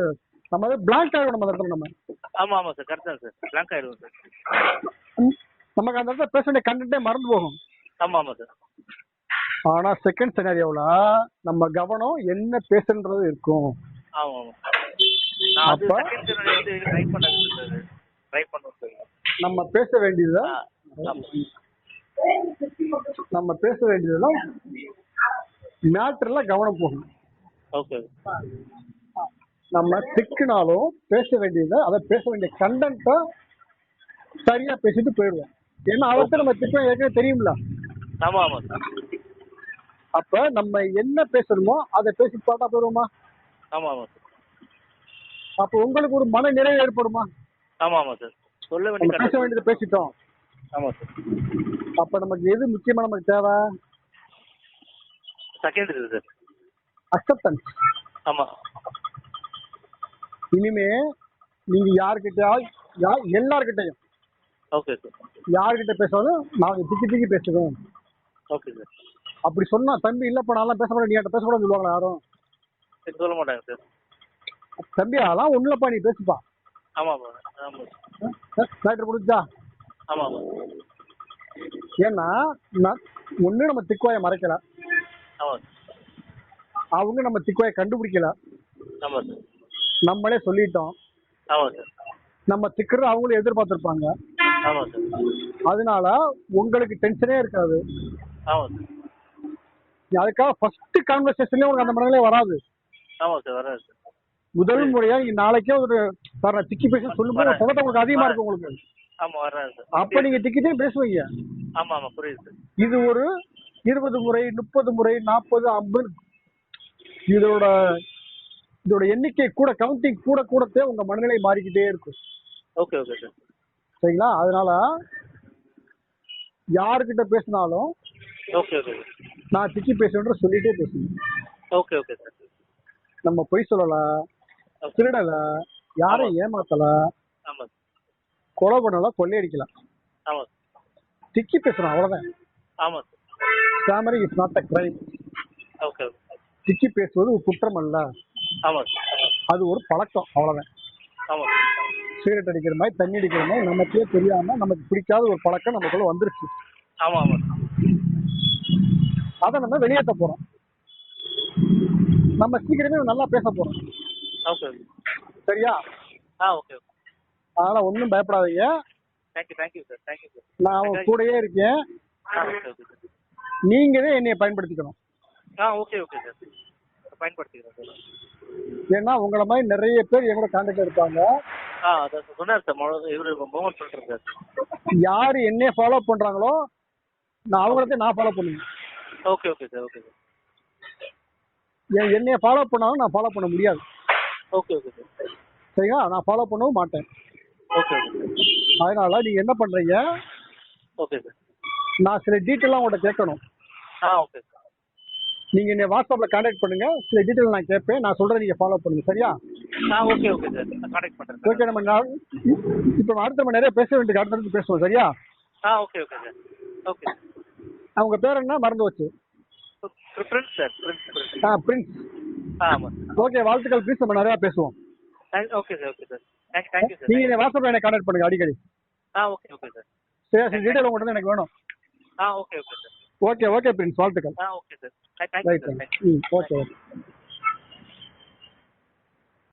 நம்ம வந்து பிளாங்க் ஆகிடும் நம்ம அந்த இடத்துல. நம்ம ஆமா சார், கரெக்ட் தான் சார். பிளாங்க் ஆயிடுவோம் சார். நமக்கு அந்த இடத்துல பேச வேண்டிய கண்டென்ட்டே மறந்து போகும். ஆமா சார். ஆனா செகண்ட் சினாரியோல நம்ம கவனம் என்ன பேசுன்றது இருக்கும். ஆமா. நான் அது செகண்ட் சினாரியோ வந்து ட்ரை பண்ணேன் சார். ட்ரை பண்ணுவோம் சார். நம்ம பேச வேண்டியதுல மேட்டர்ல கவனம் போகும். ஓகே. நம்ம திக்குனாலும் பேச வேண்டியது, அதை பேச வேண்டிய கண்டென்ட்டை சரியா பேசிட்டு போயிடுவோம். ஏன்னா அவர்கிட்ட நம்ம திட்டம் ஏற்கனவே தெரியும்ல. ஆமா. அப்ப நம்ம என்ன பேசணுமோ அதை பேசி பார்த்தா போயிருவோமா? ஆமா. அப்ப உங்களுக்கு ஒரு மன நிறைவு ஏற்படுமா? ஆமா சார். சொல்ல வேண்டிய பேச வேண்டியது பேசிட்டோம். ஆமா சார். அப்ப நமக்கு எது முக்கியமா நமக்கு தேவை? செகண்ட் இது சார், அக்செப்டன்ஸ். ஆமா. இனிமே நீங்க யாருக்கிட்ட எல்லார்கிட்டையும் ஓகே சார், யார்கிட்ட பேசாலும் நான் திக்கி பேசுவேன். Okay sir. அப்படி சொன்னா தம்பி இல்லப்பா நான் பேச மாட்டேன், நீ என்கிட்ட பேசக்கூடாதுன்னு சொல்லுவாங்களா யாரும்? சொல்ல மாட்டாங்க சார். தம்பி அதெல்லாம் ஒண்ணு இல்லப்பா, நீ பேசுப்பா. ஆமா. மேட்டர் முடிஞ்சா? ஆமா. ஏன்னா ஒண்ணு நம்ம திக்குவாயை மறைக்கல, ஆமா. அவங்க நம்ம திக்குவாயை கண்டுபிடிக்கல, ஆமா சார். நம்மளே சொல்லிட்டோம். ஆமா சார். நம்ம திக்கிறது அவங்களும் எதிர்பார்த்திருப்பாங்க. ஆமா சார். அதனால உங்களுக்கு டென்ஷனே இருக்காது. ஆமா சார். அதுக்காக ஃபர்ஸ்ட் கான்வர்சேஷன்லயே உங்களுக்கு அந்த மனநிலை வராது. ஆமா சார், வராது சார். முதல் முறையா நீங்க நாளைக்கே ஒரு சார் நான் திக்கி பேச சொல்லும்போது பதட்டம் உங்களுக்கு அதிகமா இருக்கும் உங்களுக்கு. ஆமா, வராது சார். அப்ப நீங்க திக்கிட்டே பேசுவீங்க. ஆமா, புரியுது சார். இது ஒரு 20 முறை 30 முறை 40 50 இதோட எண்ணிக்கை கூட, கவுண்டிங் கூடத்தே உங்க மனநிலை மாறிக்கிட்டே இருக்கும். Okay sir. சரிங்களா? அதனால யாருக்கிட்ட பேசினாலும் ஓகே நான் திக்கி பேசுன்ற சொல்லிட்டே பேசணும். Okay sir. நம்ம பொய் சொல்லல, திருடல, யாரையும் ஏமாத்தல, ஆமா, கொலை பண்ணல, கொள்ளையடிக்கல, ஆமா, திக்கி பேசுறோம், அவ்வளவுதான். ஆமா sir. Stammering is not a crime. Okay. திக்கி பேசுவது ஒரு குற்றம் அல்ல. ஆமா சார். அது ஒரு பழக்கம், அவ்வளவுதான். ஆமா. சிகரெட் அடிக்கிற மாதிரி, தண்ணி அடிக்கிற மாதிரி நமக்கே தெரியாம நமக்கு பிடிக்காத ஒரு பழக்கம் நமக்குள்ள வந்துருச்சு. ஆமா. அதை நம்ம வெளியேற்ற போறோம். நம்ம சீக்கிரமே நல்லா பேச போறோம். ஓகே. சரியா? ஓகே. அதனால ஒன்றும் பயப்படாதீங்க. Thank you sir. நான் உங்க கூடயே இருக்கேன். நீங்களே என்னைய பயன்படுத்திக்கணும். Okay sir. பயன்படுத்திக்கிறேன் சார். ஏன்னா உங்களை மாதிரி நிறைய பேர் எங்களோட கான்டாக்ட் இருப்பாங்க. அதான் சொன்னார் சார், இவரு மோகன் சொல்றேன் சார். யாரு என்னைய ஃபாலோ பண்றாங்களோ நான் அவங்களே நான் ஃபாலோ பண்ணுவேன். Okay sir. என்னைய ஃபாலோ பண்ணாலும் நான் ஃபாலோ பண்ண முடியாது. Okay sir. சரிங்களா? நான் ஃபாலோ பண்ணவும் மாட்டேன். ஓகே. அதனால நீங்க என்ன பண்றீங்க? Okay sir. நான் சில டீட்டெயிலாம் உங்கள்கிட்ட கேட்கணும். Okay sir. நீங்க என்ன வாட்ஸ்அப்ல கான்டாக்ட் பண்ணுங்க. சில டீட்டெயில் நான் கேட்பேன், நான் சொல்றதை நீங்க ஃபாலோ பண்ணுங்க. சரியா? Okay sir. நான் கான்டாக்ட் பண்றேன். ஓகே. இப்போ அடுத்த நம்ம நிறைய பேச வேண்டிய அடுத்தடுத்து பேசுவோம். சரியா? Okay sir. ஓகே. அவங்க பேர் என்ன மறந்து வச்சு? Prince sir. பிரின்ஸ். ஆமா. ஓகே, வாழ்த்துக்கள் பிரின்ஸ். நம்ம நிறைய பேசுவோம். Okay sir. Thank you sir. நீங்க வாட்ஸ்அப்ல என்ன கான்டாக்ட் பண்ணுங்க அடிக்கடி. Okay sir. சரி, டீடைல் உங்கள்கிட்ட எனக்கு வேணும். Okay sir. ஓகே பிரின்ஸ், வாழ்த்துக்கள். Okay sir. Thank you sir. Okay.